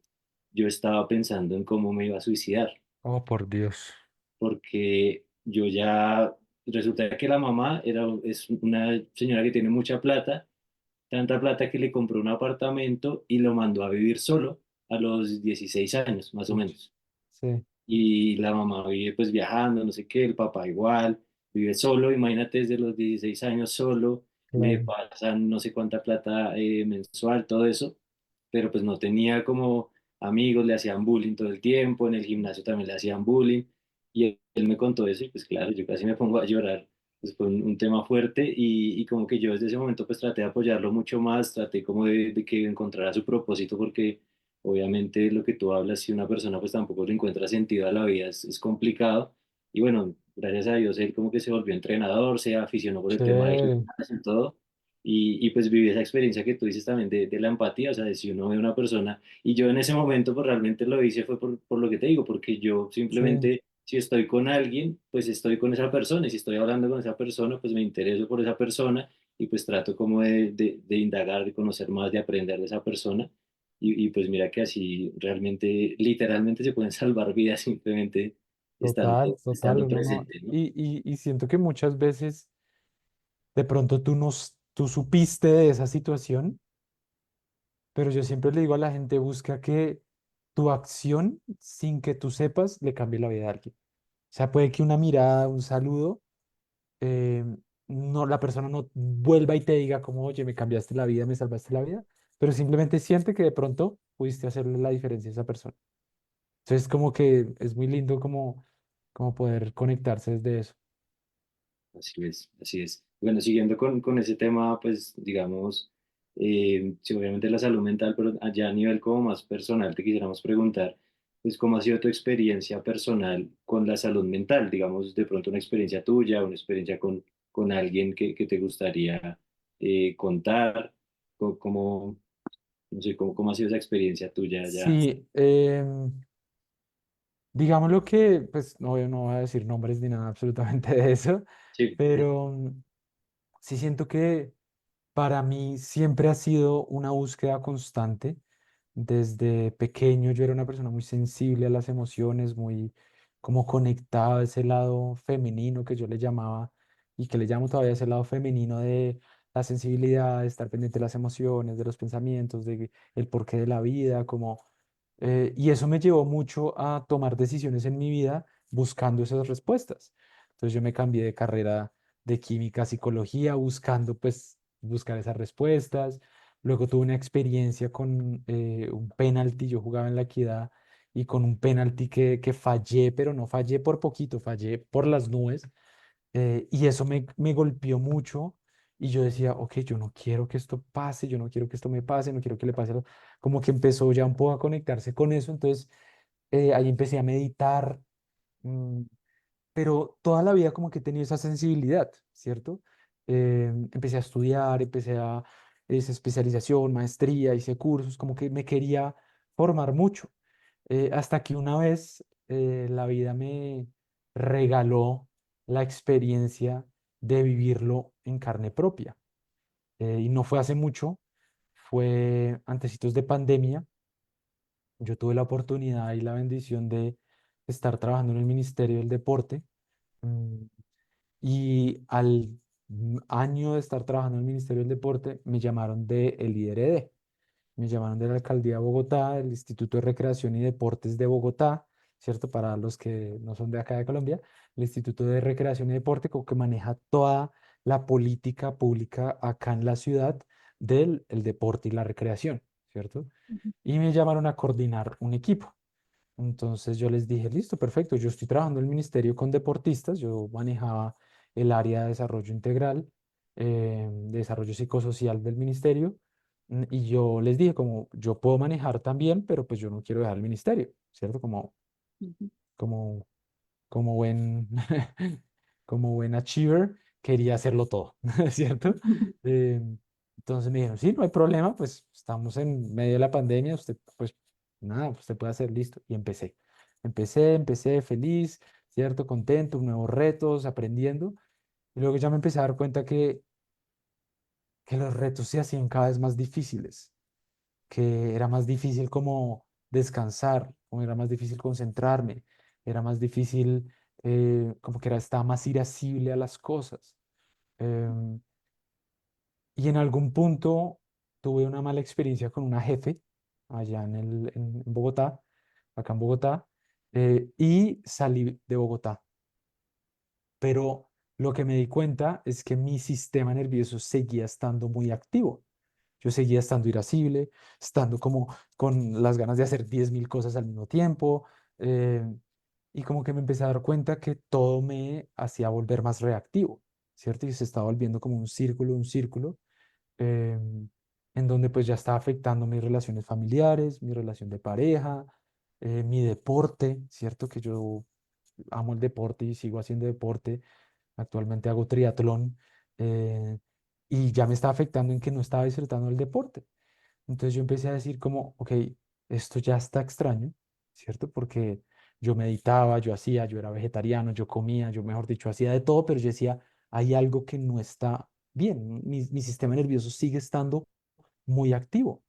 yo estaba pensando en cómo me iba a suicidar Oh, por Dios. porque yo ya, resulta que la mamá es una señora que tiene mucha plata, tanta plata que le compró un apartamento y lo mandó a vivir solo a los 16 años, más o Uy, menos. sí, Y la mamá vive pues viajando, no sé qué, el papá igual, vive solo, imagínate desde los 16 años solo, le claro. pasan no sé cuánta plata mensual, todo eso, pero pues no tenía como amigos, le hacían bullying todo el tiempo, en el gimnasio también le hacían bullying, y él me contó eso y pues claro, yo casi me pongo a llorar, pues fue un tema fuerte y como que yo desde ese momento pues traté de apoyarlo mucho más, traté como de que encontrara su propósito porque obviamente lo que tú hablas, si una persona pues tampoco le encuentra sentido a la vida, es complicado. Y bueno, gracias a Dios él como que se volvió entrenador, se aficionó por el tema del Chévere. gimnasio y todo. Y pues viví esa experiencia que tú dices también de la empatía, o sea, de si uno ve a una persona, y yo en ese momento pues realmente lo hice fue por lo que te digo, porque yo Sí, simplemente si estoy con alguien, pues estoy con esa persona, y si estoy hablando con esa persona, pues me intereso por esa persona y pues trato como de indagar, de conocer más, de aprender de esa persona. Y pues mira que así realmente, literalmente se pueden salvar vidas simplemente total, total. estando Uno no. presente, ¿no? Y siento que muchas veces de pronto tú supiste de esa situación, pero yo siempre le digo a la gente, busca que tu acción, sin que tú sepas, le cambie la vida a alguien. sea, puede que una mirada, un saludo, eh, no, la persona no vuelva y te diga como, oye, me cambiaste la vida, me salvaste la vida, pero simplemente siente que de pronto pudiste hacerle la diferencia a esa persona. Entonces, como que es muy lindo como poder conectarse desde eso. Así es, así es. Bueno, siguiendo con ese tema, pues digamos, sí, obviamente la salud mental, pero allá a nivel como más personal, te quisiéramos preguntar, pues cómo ha sido tu experiencia personal con la salud mental, digamos, de pronto una experiencia tuya, una experiencia con alguien que te gustaría contar, cómo, no sé, cómo ha sido esa experiencia tuya allá. Sí, digámoslo que, pues no voy a decir nombres ni nada absolutamente de eso, Sí, pero sí siento que para mí siempre ha sido una búsqueda constante. Desde pequeño yo era una persona muy sensible a las emociones, muy como conectada a ese lado femenino que yo le llamaba y que le llamo todavía ese lado femenino de la sensibilidad, de estar pendiente de las emociones, de los pensamientos, de el porqué de la vida, como y eso me llevó mucho a tomar decisiones en mi vida buscando esas respuestas. Entonces yo me cambié de carrera de química a psicología buscando pues buscar esas respuestas. Luego tuve una experiencia con un penalti, yo jugaba en la Equidad y con un penalti que fallé, pero no fallé por poquito, fallé por las nubes. Y eso me golpeó mucho y yo decía, ok, yo no quiero que esto pase, yo no quiero que esto me pase, no quiero que le pase, como que empezó ya un poco a conectarse con eso, entonces ahí empecé a meditar, mm, pero toda la vida como que he tenido esa sensibilidad, ¿cierto? Empecé a estudiar, hice especialización, maestría, hice cursos, como que me quería formar mucho, hasta que una vez la vida me regaló la experiencia de vivirlo en carne propia. Y no fue hace mucho, fue antecitos de pandemia. Yo tuve la oportunidad y la bendición de estar trabajando en el Ministerio del Deporte. mm, y al año de estar trabajando en el Ministerio del Deporte, me llamaron de el IDRD. Me llamaron de la Alcaldía de Bogotá, del Instituto de Recreación y Deportes de Bogotá, ¿cierto? Para los que no son de acá de Colombia, el Instituto de Recreación y Deporte como que maneja toda la política pública acá en la ciudad del el deporte y la recreación, ¿cierto? Ujú, Y me llamaron a coordinar un equipo. Entonces yo les dije, listo, perfecto, yo estoy trabajando en el ministerio con deportistas, yo manejaba el área de desarrollo integral, de desarrollo psicosocial del ministerio, y yo les dije como, yo puedo manejar también, pero pues yo no quiero dejar el ministerio, ¿cierto? ujú, Como, como buen, como buen achiever, quería hacerlo todo, ¿cierto? ujú, Eh, entonces me dijeron, sí, no hay problema, pues estamos en medio de la pandemia, usted, pues nada, usted puede hacer listo. Y empecé feliz, ¿cierto? Contento, nuevos retos, aprendiendo. Y luego ya me empecé a dar cuenta que los retos se hacían cada vez más difíciles, que era más difícil como descansar, como era más difícil concentrarme, era más difícil, como que estaba más irascible a las cosas. Em, y en algún punto tuve una mala experiencia con una jefe allá en Bogotá, acá en Bogotá, y salí de Bogotá. Pero lo que me di cuenta es que mi sistema nervioso seguía estando muy activo. Yo seguía estando irascible, estando como con las ganas de hacer 10.000 cosas al mismo tiempo. eh, y como que me empecé a dar cuenta que todo me hacía volver más reactivo, ¿cierto? Y se estaba volviendo como un círculo, em, en donde pues ya estaba afectando mis relaciones familiares, mi relación de pareja, mi deporte, ¿cierto? Que yo amo el deporte y sigo haciendo deporte. Actualmente hago triatlón, eh, y ya me estaba afectando en que no estaba disfrutando el deporte. Entonces yo empecé a decir como, ok, esto ya está extraño, ¿cierto? Porque yo meditaba, yo era vegetariano, yo comía, yo mejor dicho, hacía de todo, pero yo decía, hay algo que no está bien. Mi sistema nervioso sigue estando muy activo,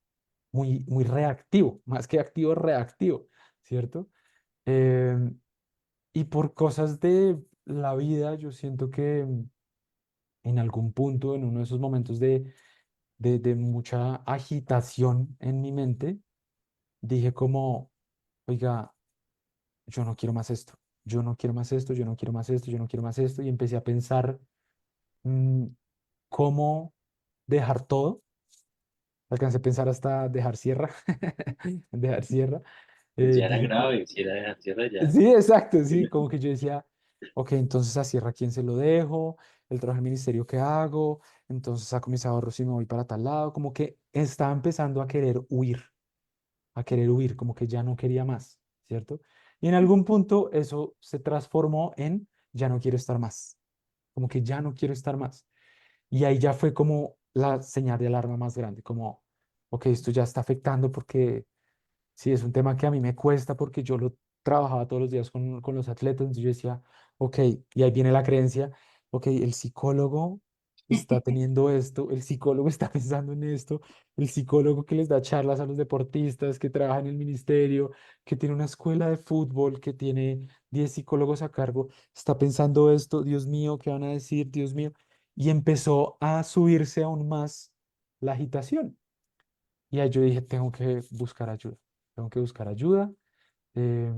muy reactivo, más que activo, reactivo, ¿cierto? Em, y por cosas de la vida, yo siento que en algún punto, en uno de esos momentos de mucha agitación en mi mente, dije como, oiga, yo no quiero más esto. yo no quiero más esto, yo no quiero más esto, yo no quiero más esto, y empecé a pensar mm, cómo dejar todo. Alcancé a pensar hasta dejar sierra, dejar sierra. Ya era Dije, grave, si era dejar tierra ya. sí, exacto, sí, como que yo decía, ok, entonces a Sierra, ¿quién se lo dejo? El trabajo del ministerio, ¿qué hago? Entonces saco mis ahorros y me voy para tal lado, como que estaba empezando a querer huir, como que ya no quería más, ¿cierto? Y en algún punto eso se transformó en ya no quiero estar más, como que ya no quiero estar más. Y ahí ya fue como la señal de alarma más grande, como, ok, esto ya está afectando porque sí, es un tema que a mí me cuesta porque yo lo trabajaba todos los días con los atletas, entonces yo decía, ok, y ahí viene la creencia, ok, el psicólogo está teniendo esto, el psicólogo está pensando en esto, el psicólogo que les da charlas a los deportistas, que trabaja en el ministerio, que tiene una escuela de fútbol, que tiene 10 psicólogos a cargo, está pensando esto, Dios mío, ¿qué van a decir? Dios mío. Y empezó a subirse aún más la agitación. Y ahí yo dije, tengo que buscar ayuda, tengo que buscar ayuda. Eh,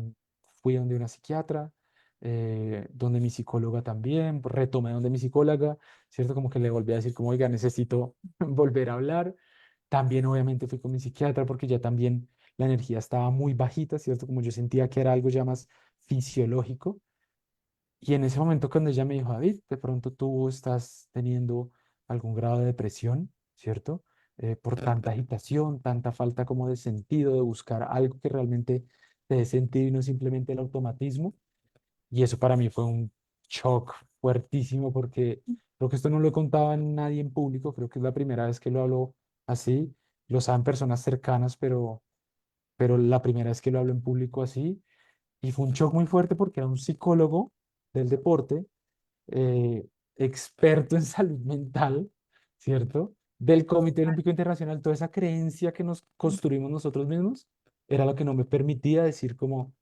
Fui donde una psiquiatra, donde mi psicóloga también, retomé donde mi psicóloga, ¿cierto? Como que le volví a decir, como, oiga, necesito volver a hablar. También obviamente fui con mi psiquiatra porque ya también la energía estaba muy bajita, ¿cierto? Como yo sentía que era algo ya más fisiológico. Y en ese momento cuando ella me dijo, David, de pronto tú estás teniendo algún grado de depresión, ¿cierto? Por tanta agitación, tanta falta como de sentido, de buscar algo que realmente te dé sentido y no simplemente el automatismo. Y eso para mí fue un shock fuertísimo porque creo que esto no lo he contado a nadie en público, creo que es la primera vez que lo hablo así. Lo saben personas cercanas, pero la primera vez que lo hablo en público así. Y fue un shock muy fuerte porque era un psicólogo del deporte, eh, experto en salud mental, ¿cierto? Del Comité Olímpico Internacional, toda esa creencia que nos construimos nosotros mismos, era lo que no me permitía decir como,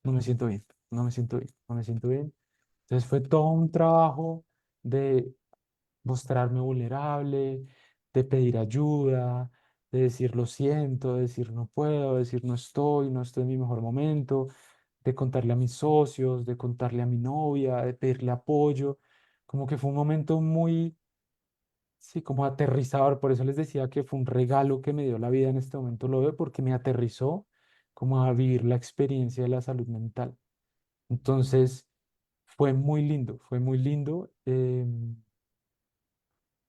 no me siento bien, no me siento bien, no me siento bien. Entonces fue todo un trabajo de mostrarme vulnerable, de pedir ayuda, de decir lo siento, de decir no puedo, de decir no estoy en mi mejor momento, de contarle a mis socios, de contarle a mi novia, de pedirle apoyo. Como que fue un momento muy, sí, como aterrizador. Por eso les decía que fue un regalo que me dio la vida en este momento, lo veo, porque me aterrizó como a vivir la experiencia de la salud mental. Entonces, fue muy lindo, fue muy lindo.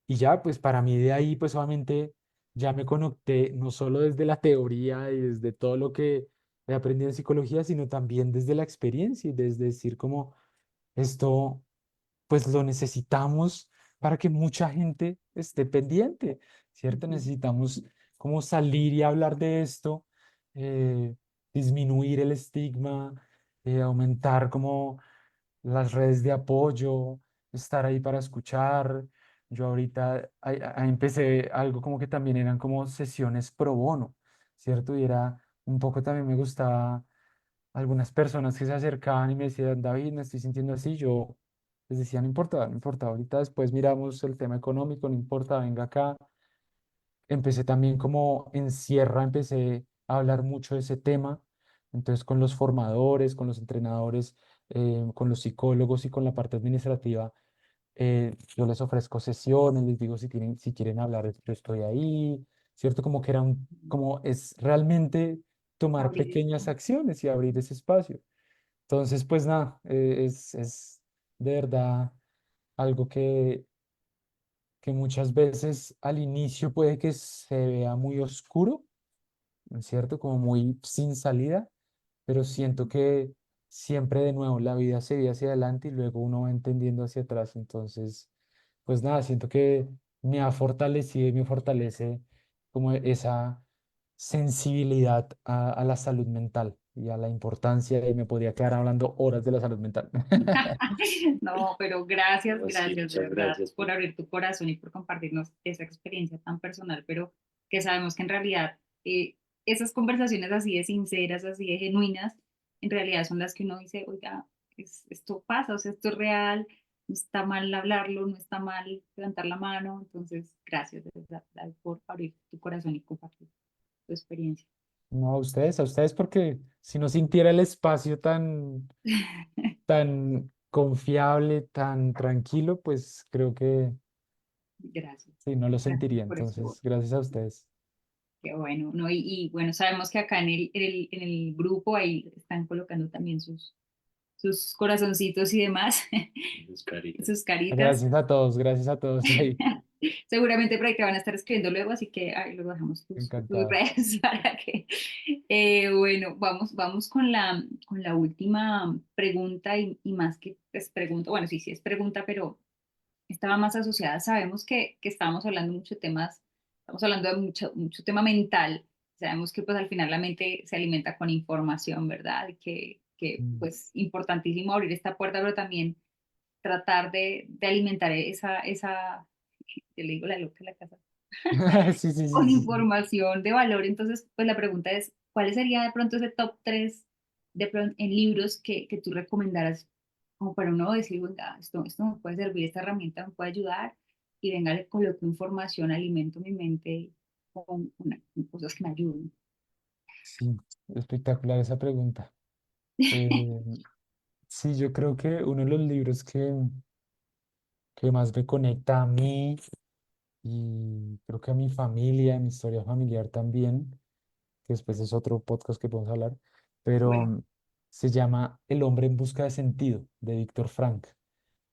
Y ya, pues para mí de ahí, pues obviamente ya me conecté no solo desde la teoría y desde todo lo que he aprendido en psicología, sino también desde la experiencia y desde decir como esto, pues lo necesitamos para que mucha gente esté pendiente, ¿cierto? Necesitamos como salir y hablar de esto, eh, disminuir el estigma, aumentar como las redes de apoyo, estar ahí para escuchar. Yo ahorita ahí empecé algo como que también eran como sesiones pro bono, ¿cierto? Y era un poco también me gustaba algunas personas que se acercaban y me decían, David, me estoy sintiendo así. Yo les decía, no importa, no importa, ahorita después miramos el tema económico, no importa, venga acá. Empecé también como en Sierra, empecé a hablar mucho de ese tema. Entonces, con los formadores, con los entrenadores, con los psicólogos y con la parte administrativa, yo les ofrezco sesiones, les digo si tienen, si quieren hablar, yo estoy ahí, ¿cierto? Como que era como es realmente tomar Abrir pequeñas esto. acciones y abrir ese espacio. Entonces, pues nada, es de verdad algo que muchas veces al inicio puede que se vea muy oscuro, ¿no es cierto? Como muy sin salida, pero siento que siempre de nuevo la vida se ve hacia adelante y luego uno va entendiendo hacia atrás. Entonces, pues nada, siento que me ha fortalecido y me fortalece como esa sensibilidad a la salud mental y a la importancia, y me podría quedar hablando horas de la salud mental. No, pero gracias, No, sí, gracias de muchas verdad gracias. por abrir tu corazón y por compartirnos esa experiencia tan personal, pero que sabemos que en realidad esas conversaciones así de sinceras, así de genuinas, en realidad son las que uno dice, oiga, esto pasa, o sea, esto es real, no está mal hablarlo, no está mal levantar la mano, entonces gracias de verdad David, por abrir tu corazón y compartir tu experiencia. No, a ustedes porque si no sintiera el espacio tan confiable, tan tranquilo, pues creo que Gracias, sí, no lo gracias sentiría. por eso. Entonces, gracias a ustedes. Qué bueno, ¿no? Y bueno, sabemos que acá en el grupo ahí están colocando también sus corazoncitos y demás, Sus caritas. sus caritas. Gracias a todos ahí. Seguramente por ahí te van a estar escribiendo luego, así que ahí luego dejamos tus Encantado. redes para que... bueno, vamos con la última pregunta y más que es pregunta, bueno, sí, sí es pregunta, pero estaba más asociada. Sabemos que estamos hablando mucho de temas, estamos hablando de mucho tema mental. Sabemos que pues al final la mente se alimenta con información, ¿verdad? Y que Mm. pues importantísimo abrir esta puerta, pero también tratar de alimentar yo le digo la loca de la casa, Sí, sí, con sí, sí, sí. información de valor. Entonces, pues la pregunta es, ¿cuál sería de pronto ese top 3 en libros que tú recomendaras como para uno decir, venga, esto me puede servir, esta herramienta me puede ayudar y venga, le coloco información, alimento mi mente con cosas que me ayuden? Sí, espectacular esa pregunta. Eh, sí, yo creo que uno de los libros que más me conecta a mí y creo que a mi familia, a mi historia familiar también, que después es otro podcast que podemos hablar, pero Bueno, se llama El hombre en busca de sentido, de Víctor Frank,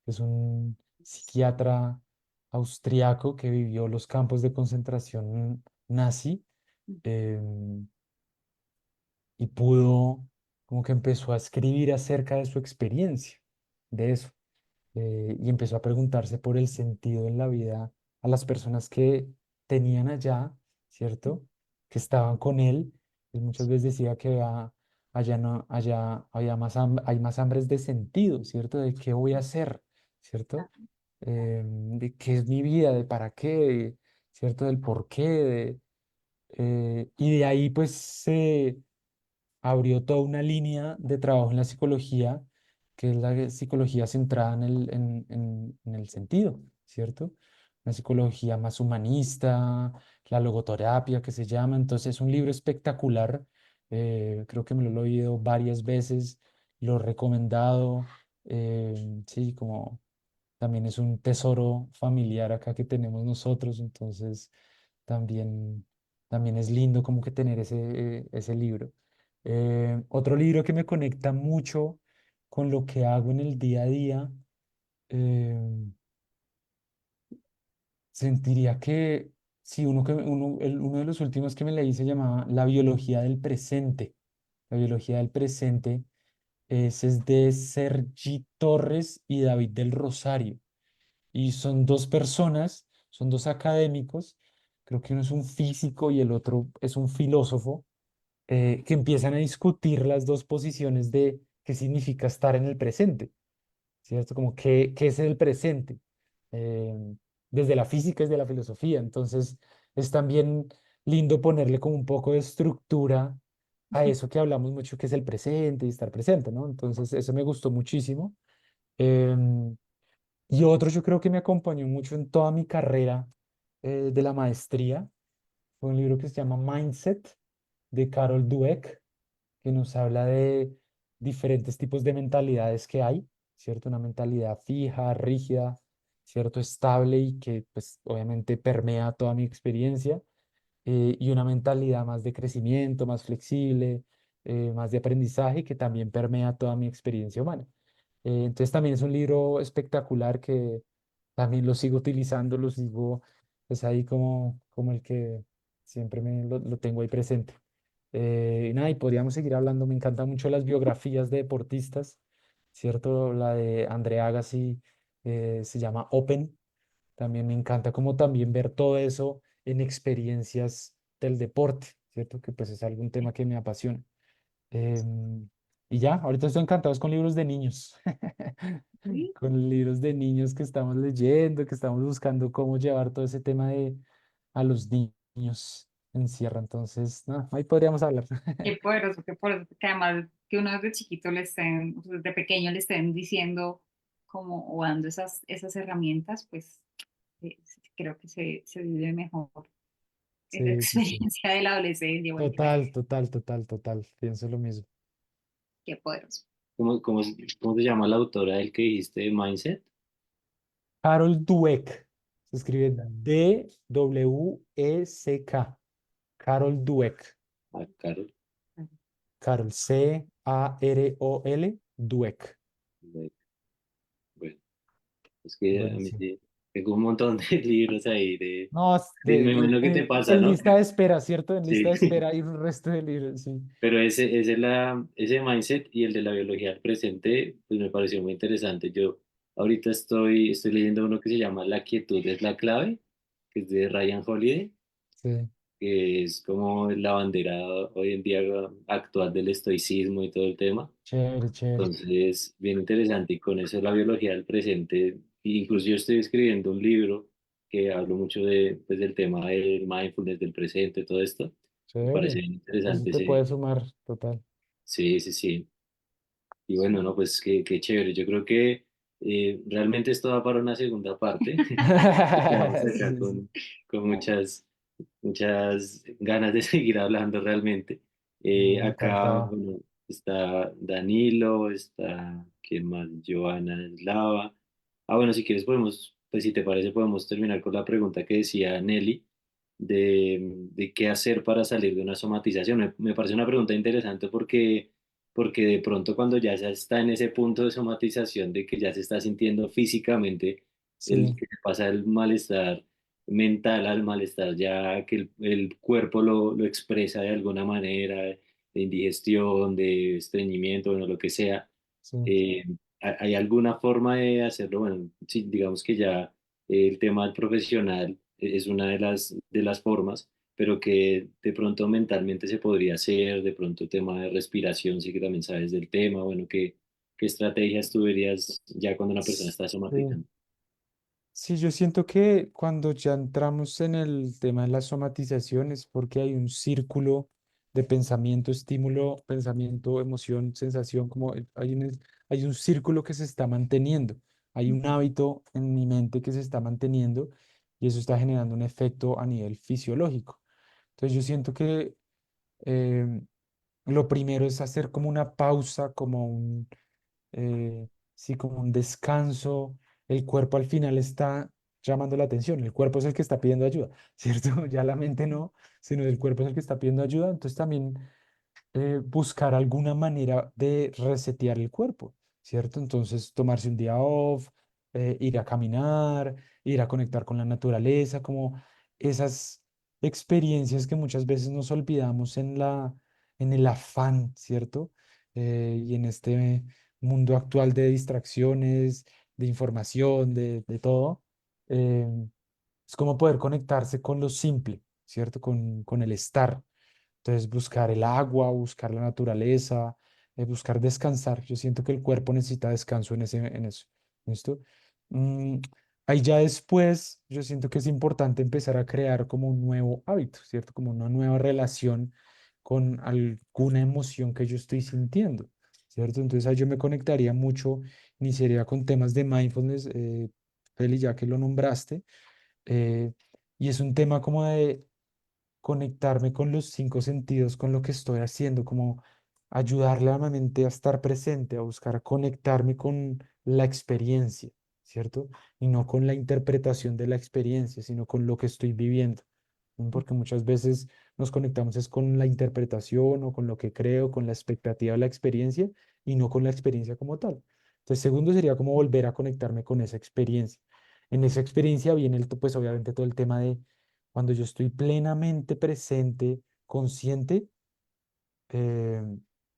que es un psiquiatra austriaco que vivió los campos de concentración nazi, em, y pudo, como que empezó a escribir acerca de su experiencia, de eso, y empezó a preguntarse por el sentido en la vida a las personas que tenían allá, ¿cierto? Que estaban con él. Él muchas veces decía que allá no, allá había hay más hambres de sentido, ¿cierto? De qué voy a hacer, ¿cierto? De qué es mi vida, de para qué, ¿cierto? Del por qué, y de ahí pues se abrió toda una línea de trabajo en la psicología, que es la psicología centrada en el sentido, ¿cierto? Una psicología más humanista, la logoterapia que se llama. Entonces es un libro espectacular. Creo que me lo he leído varias veces, lo he recomendado. Sí, como también es un tesoro familiar acá que tenemos nosotros, entonces también, también es lindo como que tener ese libro. Otro libro que me conecta mucho con lo que hago en el día a día, eh, sentiría que si uno de los últimos que me leí se llamaba La biología del presente. La biología del presente es de Sergi Torres y David del Rosario. Y son dos personas, son dos académicos, creo que uno es un físico y el otro es un filósofo, que empiezan a discutir las dos posiciones de qué significa estar en el presente, ¿cierto? Como qué es el presente, eh, desde la física, desde la filosofía. Entonces, es también lindo ponerle como un poco de estructura a eso que hablamos mucho, que es el presente y estar presente, ¿no? Entonces, eso me gustó muchísimo. Em, y otro yo creo que me acompañó mucho en toda mi carrera, de la maestría, fue un libro que se llama Mindset de Carol Dweck, que nos habla de diferentes tipos de mentalidades que hay, ¿cierto? Una mentalidad fija, rígida, ¿cierto? Estable y que pues obviamente permea toda mi experiencia, y una mentalidad más de crecimiento, más flexible, más de aprendizaje que también permea toda mi experiencia humana. Entonces también es un libro espectacular que también lo sigo utilizando, lo sigo pues ahí como el que siempre lo tengo ahí presente. Y nada, y podríamos seguir hablando, me encantan mucho las biografías de deportistas, ¿cierto? La de Andrea Agassi, se llama Open, también me encanta como también ver todo eso en experiencias del deporte, ¿cierto? Que pues es algún tema que me apasiona. Em, y ya, ahorita estoy encantado con libros de niños, ¿sí? con libros de niños que estamos leyendo, que estamos buscando cómo llevar todo ese tema a los niños en sierra. Entonces, no, ahí podríamos hablar. Qué poderoso, que además que uno desde chiquito le estén, o sea, desde pequeño le estén diciendo como o dando esas herramientas, pues creo que se vive mejor. esa Sí, sí, sí. experiencia de la adolescencia. Bueno, Total, total, total, total. Pienso lo mismo. qué poderoso. ¿Cómo, cómo se llama la autora del que dijiste de Mindset? Carol Dweck. Se escribe D-W-E-C-K. Carol Dweck. Ah, Carol. Carol, C-A-R-O-L, Dweck. Bueno, es que a mí Buenísimo. sí, tengo un montón de libros ahí No, me imagino que te pasa, en ¿no? lista de espera, ¿cierto? En lista Sí. de espera hay un resto de libros, sí. Pero ese mindset y el de la biología al presente, pues me pareció muy interesante. Yo ahorita estoy leyendo uno que se llama La quietud es la clave, que es de Ryan Holiday, Sí, que es como la bandera hoy en día actual del estoicismo y todo el tema. chévere, chévere. Entonces, bien interesante. Y con eso la biología del presente, incluso yo estoy escribiendo un libro que hablo mucho pues, del tema del mindfulness del presente, todo esto. Me parece Chévere. bien Eso interesante te ese. puede sumar, total. Sí, sí, sí. Y bueno, no, pues qué chévere. Yo creo que realmente esto va para una segunda parte. Estamos acá Sí, sí. con muchas ganas de seguir hablando realmente. No, Acá, encantado. bueno, está Danilo, está, ¿quién más? Joana Eslava. Ah, bueno, si quieres podemos, pues si te parece, podemos terminar con la pregunta que decía Nelly de qué hacer para salir de una somatización. Me parece una pregunta interesante porque de pronto cuando ya se está en ese punto de somatización, de que ya se está sintiendo físicamente el Sí, que pasa el malestar mental al malestar, ya que el cuerpo lo expresa de alguna manera, de indigestión, de estreñimiento, bueno, lo que sea. sí. eh, ¿Hay alguna forma de hacerlo? Bueno, sí, digamos que ya el tema del profesional es una de las formas, pero que de pronto mentalmente se podría hacer, de pronto tema de respiración, sí que también sabes del tema, bueno, qué estrategias tú verías ya cuando una persona está Sí. somatizando? Sí, yo siento que cuando ya entramos en el tema de la somatización es porque hay un círculo de pensamiento, estímulo, pensamiento, emoción, sensación, como hay un círculo que se está manteniendo. Hay un hábito en mi mente que se está manteniendo y eso está generando un efecto a nivel fisiológico. Entonces yo siento que eh, lo primero es hacer como una pausa, sí, como un descanso. El cuerpo al final está llamando la atención. El cuerpo es el que está pidiendo ayuda, ¿cierto? Ya la mente no, sino el cuerpo es el que está pidiendo ayuda. Entonces también buscar alguna manera de resetear el cuerpo, ¿cierto? Entonces tomarse un día off, ir a caminar, ir a conectar con la naturaleza, como esas experiencias que muchas veces nos olvidamos en el afán, ¿cierto? Y en este mundo actual de distracciones, de información, de todo, eh, es como poder conectarse con lo simple, ¿cierto? Con el estar. Entonces, buscar el agua, buscar la naturaleza, buscar descansar. Yo siento que el cuerpo necesita descanso en eso. ¿Listo? Mm, ahí ya después, yo siento que es importante empezar a crear como un nuevo hábito, ¿cierto? Como una nueva relación con alguna emoción que yo estoy sintiendo, ¿cierto? Entonces, ahí yo me conectaría mucho, iniciaría con temas de mindfulness, Feli, ya que lo nombraste. eh, y es un tema como de conectarme con los cinco sentidos, con lo que estoy haciendo, como ayudarle a la mente a estar presente, a buscar conectarme con la experiencia, ¿cierto? Y no con la interpretación de la experiencia, sino con lo que estoy viviendo. ¿No? Porque muchas veces nos conectamos es con la interpretación o con lo que creo, con la expectativa de la experiencia y no con la experiencia como tal. Entonces, segundo sería como volver a conectarme con esa experiencia. En esa experiencia viene pues obviamente todo el tema de cuando yo estoy plenamente presente, consciente, eh,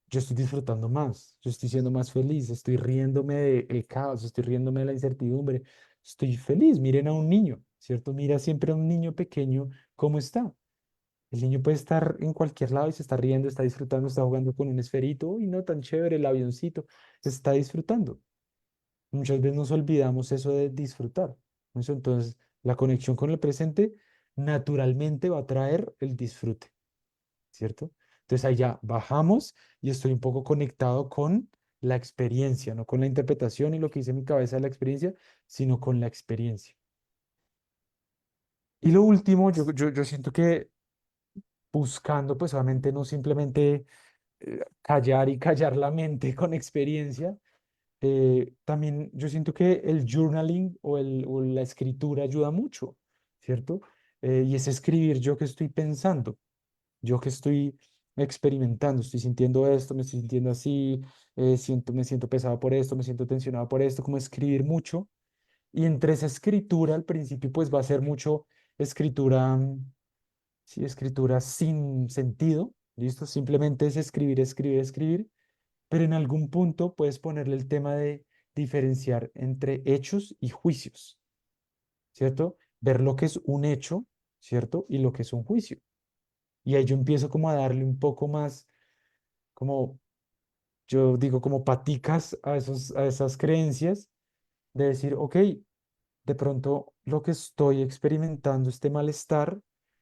yo estoy disfrutando más, yo estoy siendo más feliz, estoy riéndome del caos, estoy riéndome de la incertidumbre, estoy feliz. Miren a un niño, ¿cierto? Mira siempre a un niño pequeño cómo está. El niño puede estar en cualquier lado y se está riendo, está disfrutando, está jugando con un esferito, y no tan chévere el avioncito, se está disfrutando. Muchas veces nos olvidamos eso de disfrutar. Eso, entonces, la conexión con el presente naturalmente va a traer el disfrute, ¿cierto? Entonces ahí ya bajamos y estoy un poco conectado con la experiencia, no con la interpretación y lo que dice mi cabeza de la experiencia, sino con la experiencia. Y lo último, yo siento que buscando, pues obviamente no simplemente callar y callar la mente con experiencia. También yo siento que el journaling o la escritura ayuda mucho, ¿cierto? Y es escribir yo que estoy pensando, yo que estoy experimentando, estoy sintiendo esto, me estoy sintiendo así, me siento pesado por esto, me siento tensionado por esto, como escribir mucho. Y entre esa escritura al principio pues va a ser mucho escritura, sí, escritura sin sentido, ¿listo? Simplemente es escribir, escribir, escribir, pero en algún punto puedes ponerle el tema de diferenciar entre hechos y juicios, ¿cierto? Ver lo que es un hecho, ¿cierto? Y lo que es un juicio. Y ahí yo empiezo como a darle un poco más, como yo digo, como paticas a esas creencias de decir, ok, de pronto lo que estoy experimentando, este malestar,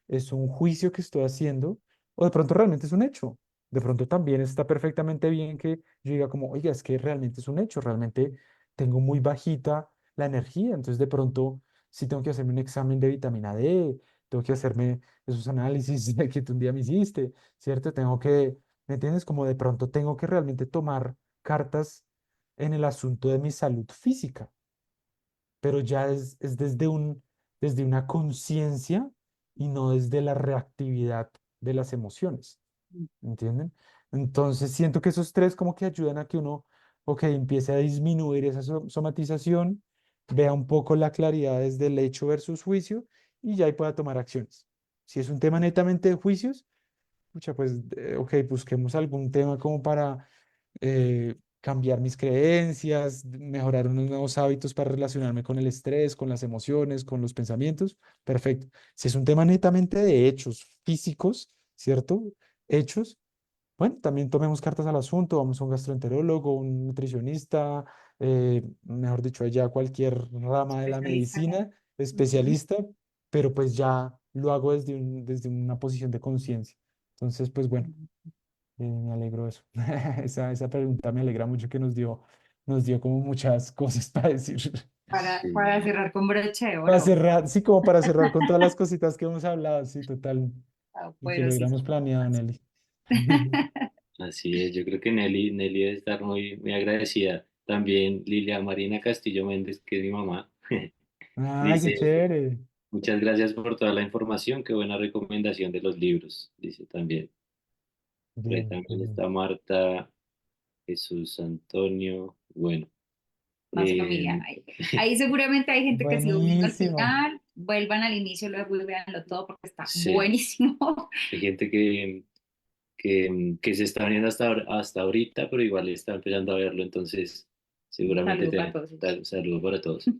es un juicio que estoy haciendo, o de pronto realmente es un hecho. De pronto también está perfectamente bien que yo diga como, oiga, es que realmente es un hecho, realmente tengo muy bajita la energía, entonces de pronto sí tengo que hacerme un examen de vitamina D, tengo que hacerme esos análisis que tú un día me hiciste, ¿cierto? Tengo que, ¿me entiendes? Como de pronto tengo que realmente tomar cartas en el asunto de mi salud física, pero ya es desde una conciencia y no desde la reactividad de las emociones, ¿entienden? Entonces siento que esos tres como que ayudan a que uno, ok, empiece a disminuir esa somatización, vea un poco la claridad desde el hecho versus juicio y ya ahí pueda tomar acciones. Si es un tema netamente de juicios, pucha, pues, ok, busquemos algún tema como para cambiar mis creencias, mejorar unos nuevos hábitos para relacionarme con el estrés, con las emociones, con los pensamientos. Perfecto. Si es un tema netamente de hechos físicos, ¿cierto? Hechos. Bueno, también tomemos cartas al asunto, vamos a un gastroenterólogo, un nutricionista, mejor dicho, allá cualquier rama de la Especialista. medicina, Ujú. especialista, pero pues ya lo hago desde una posición de conciencia. Entonces, pues bueno, me alegro de eso. Esa pregunta me alegra mucho que nos dio como muchas cosas para decir. Para Sí, cerrar con broche de Para oro. cerrar, sí, como para cerrar con todas las cositas que hemos hablado, sí, total, Ah, y que lo hubiéramos poderosísimo. planeado, Nelly. así es. Yo creo que Nelly debe estar muy agradecida. También Lilia Marina Castillo Méndez, que es mi mamá, Ay, qué dice, chévere. muchas gracias por toda la información, qué buena recomendación de los libros, dice también. Por ahí Bien, también bien. está Marta, Jesús Antonio, bueno. Más familia. eh, Ahí seguramente hay gente que sigue viendo al Buenísimo. final, vuelvan al inicio, luego y véanlo todo porque está sí, buenísimo. hay gente que se está viendo hasta ahorita, pero igual está empezando a verlo, entonces seguramente Saludos para te todos. saludo para todos.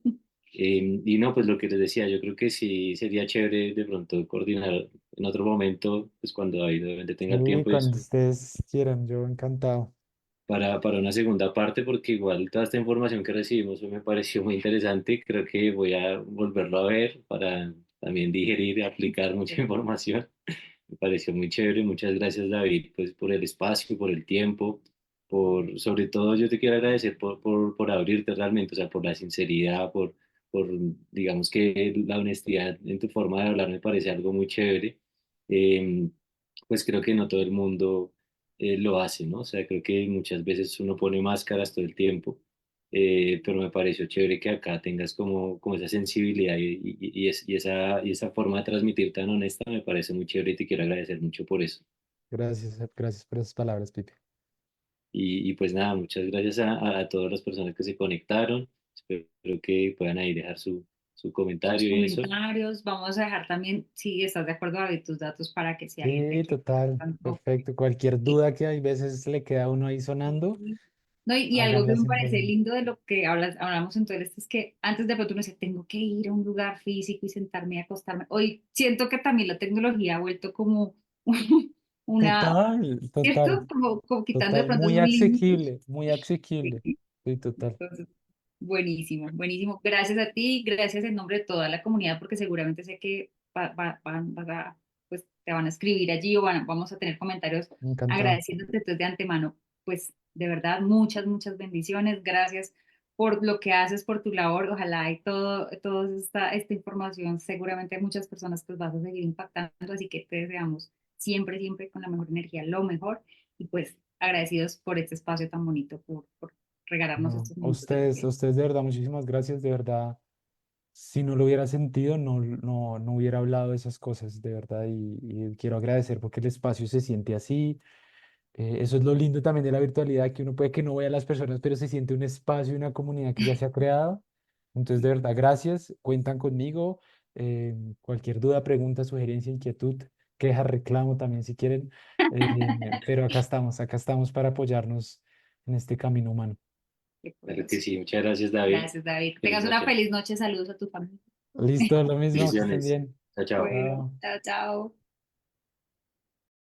Y no, pues lo que les decía, yo creo que sí sería chévere de pronto coordinar en otro momento, pues cuando ahí obviamente tenga el Sí, tiempo y cuando eso, ustedes quieran, yo encantado. para una segunda parte, porque igual toda esta información que recibimos me pareció muy interesante, creo que voy a volverlo a ver para también digerir y aplicar mucha información. Me pareció muy chévere. Muchas gracias, David, pues por el espacio, por el tiempo, sobre todo yo te quiero agradecer por abrirte realmente, o sea, por la sinceridad, por, digamos que la honestidad en tu forma de hablar me parece algo muy chévere. Eh, pues creo que no todo el mundo lo hace, ¿no? O sea, creo que muchas veces uno pone máscaras todo el tiempo. Pero me pareció chévere que acá tengas como esa sensibilidad y esa forma de transmitir tan honesta, me parece muy chévere y te quiero agradecer mucho por eso. Gracias, gracias por esas palabras, Pipe. Y pues nada, muchas gracias a todas las personas que se conectaron. Espero que puedan ahí dejar su Sus comentario y eso. comentarios, vamos a dejar también, si estás de acuerdo, David, tus datos para que si alguien te Sí, quiere total, tanto. perfecto. Cualquier eh, duda que hay veces le queda a uno ahí sonando, No, y algo que háganla me sin parece problema. lindo de lo que hablamos en todo esto es que antes de pronto uno decía, tengo que ir a un lugar físico y sentarme y acostarme. Hoy siento que también la tecnología ha vuelto como una, Total, total, ¿cierto? Como quitando de total. pronto Muy esos límites. asequible, muy asequible. Sí, total. Entonces, buenísimo, buenísimo. Gracias a ti, gracias en nombre de toda la comunidad, porque seguramente sé que pues, te van a escribir allí o vamos a tener comentarios Encantado. agradeciéndote entonces de antemano. Pues de verdad, muchas, muchas bendiciones. Gracias por lo que haces, por tu labor. Ojalá y toda esta información, seguramente hay muchas personas que vas a seguir impactando, así que te deseamos siempre, siempre con la mejor energía, lo mejor. Y pues agradecidos por este espacio tan bonito, por regalarnos No, estos minutos de tu a tiempo. ustedes de verdad, muchísimas gracias, de verdad. Si no lo hubiera sentido, no hubiera hablado de esas cosas, de verdad, y quiero agradecer porque el espacio se siente así. Eso es lo lindo también de la virtualidad, que uno puede que no vea a las personas, pero se siente un espacio y una comunidad que ya se ha creado. Entonces, de verdad, gracias, cuentan conmigo. Cualquier duda, pregunta, sugerencia, inquietud, queja, reclamo también si quieren. Pero acá estamos para apoyarnos en este camino humano. Qué Claro que poderoso. sí, muchas gracias, David. Gracias, David. Que Feliz tengas una noche. feliz noche. Saludos a tu familia. Listo, lo mismo, que estén Bendiciones. bien. Chao, chao. Bueno, Chao. chao, chao.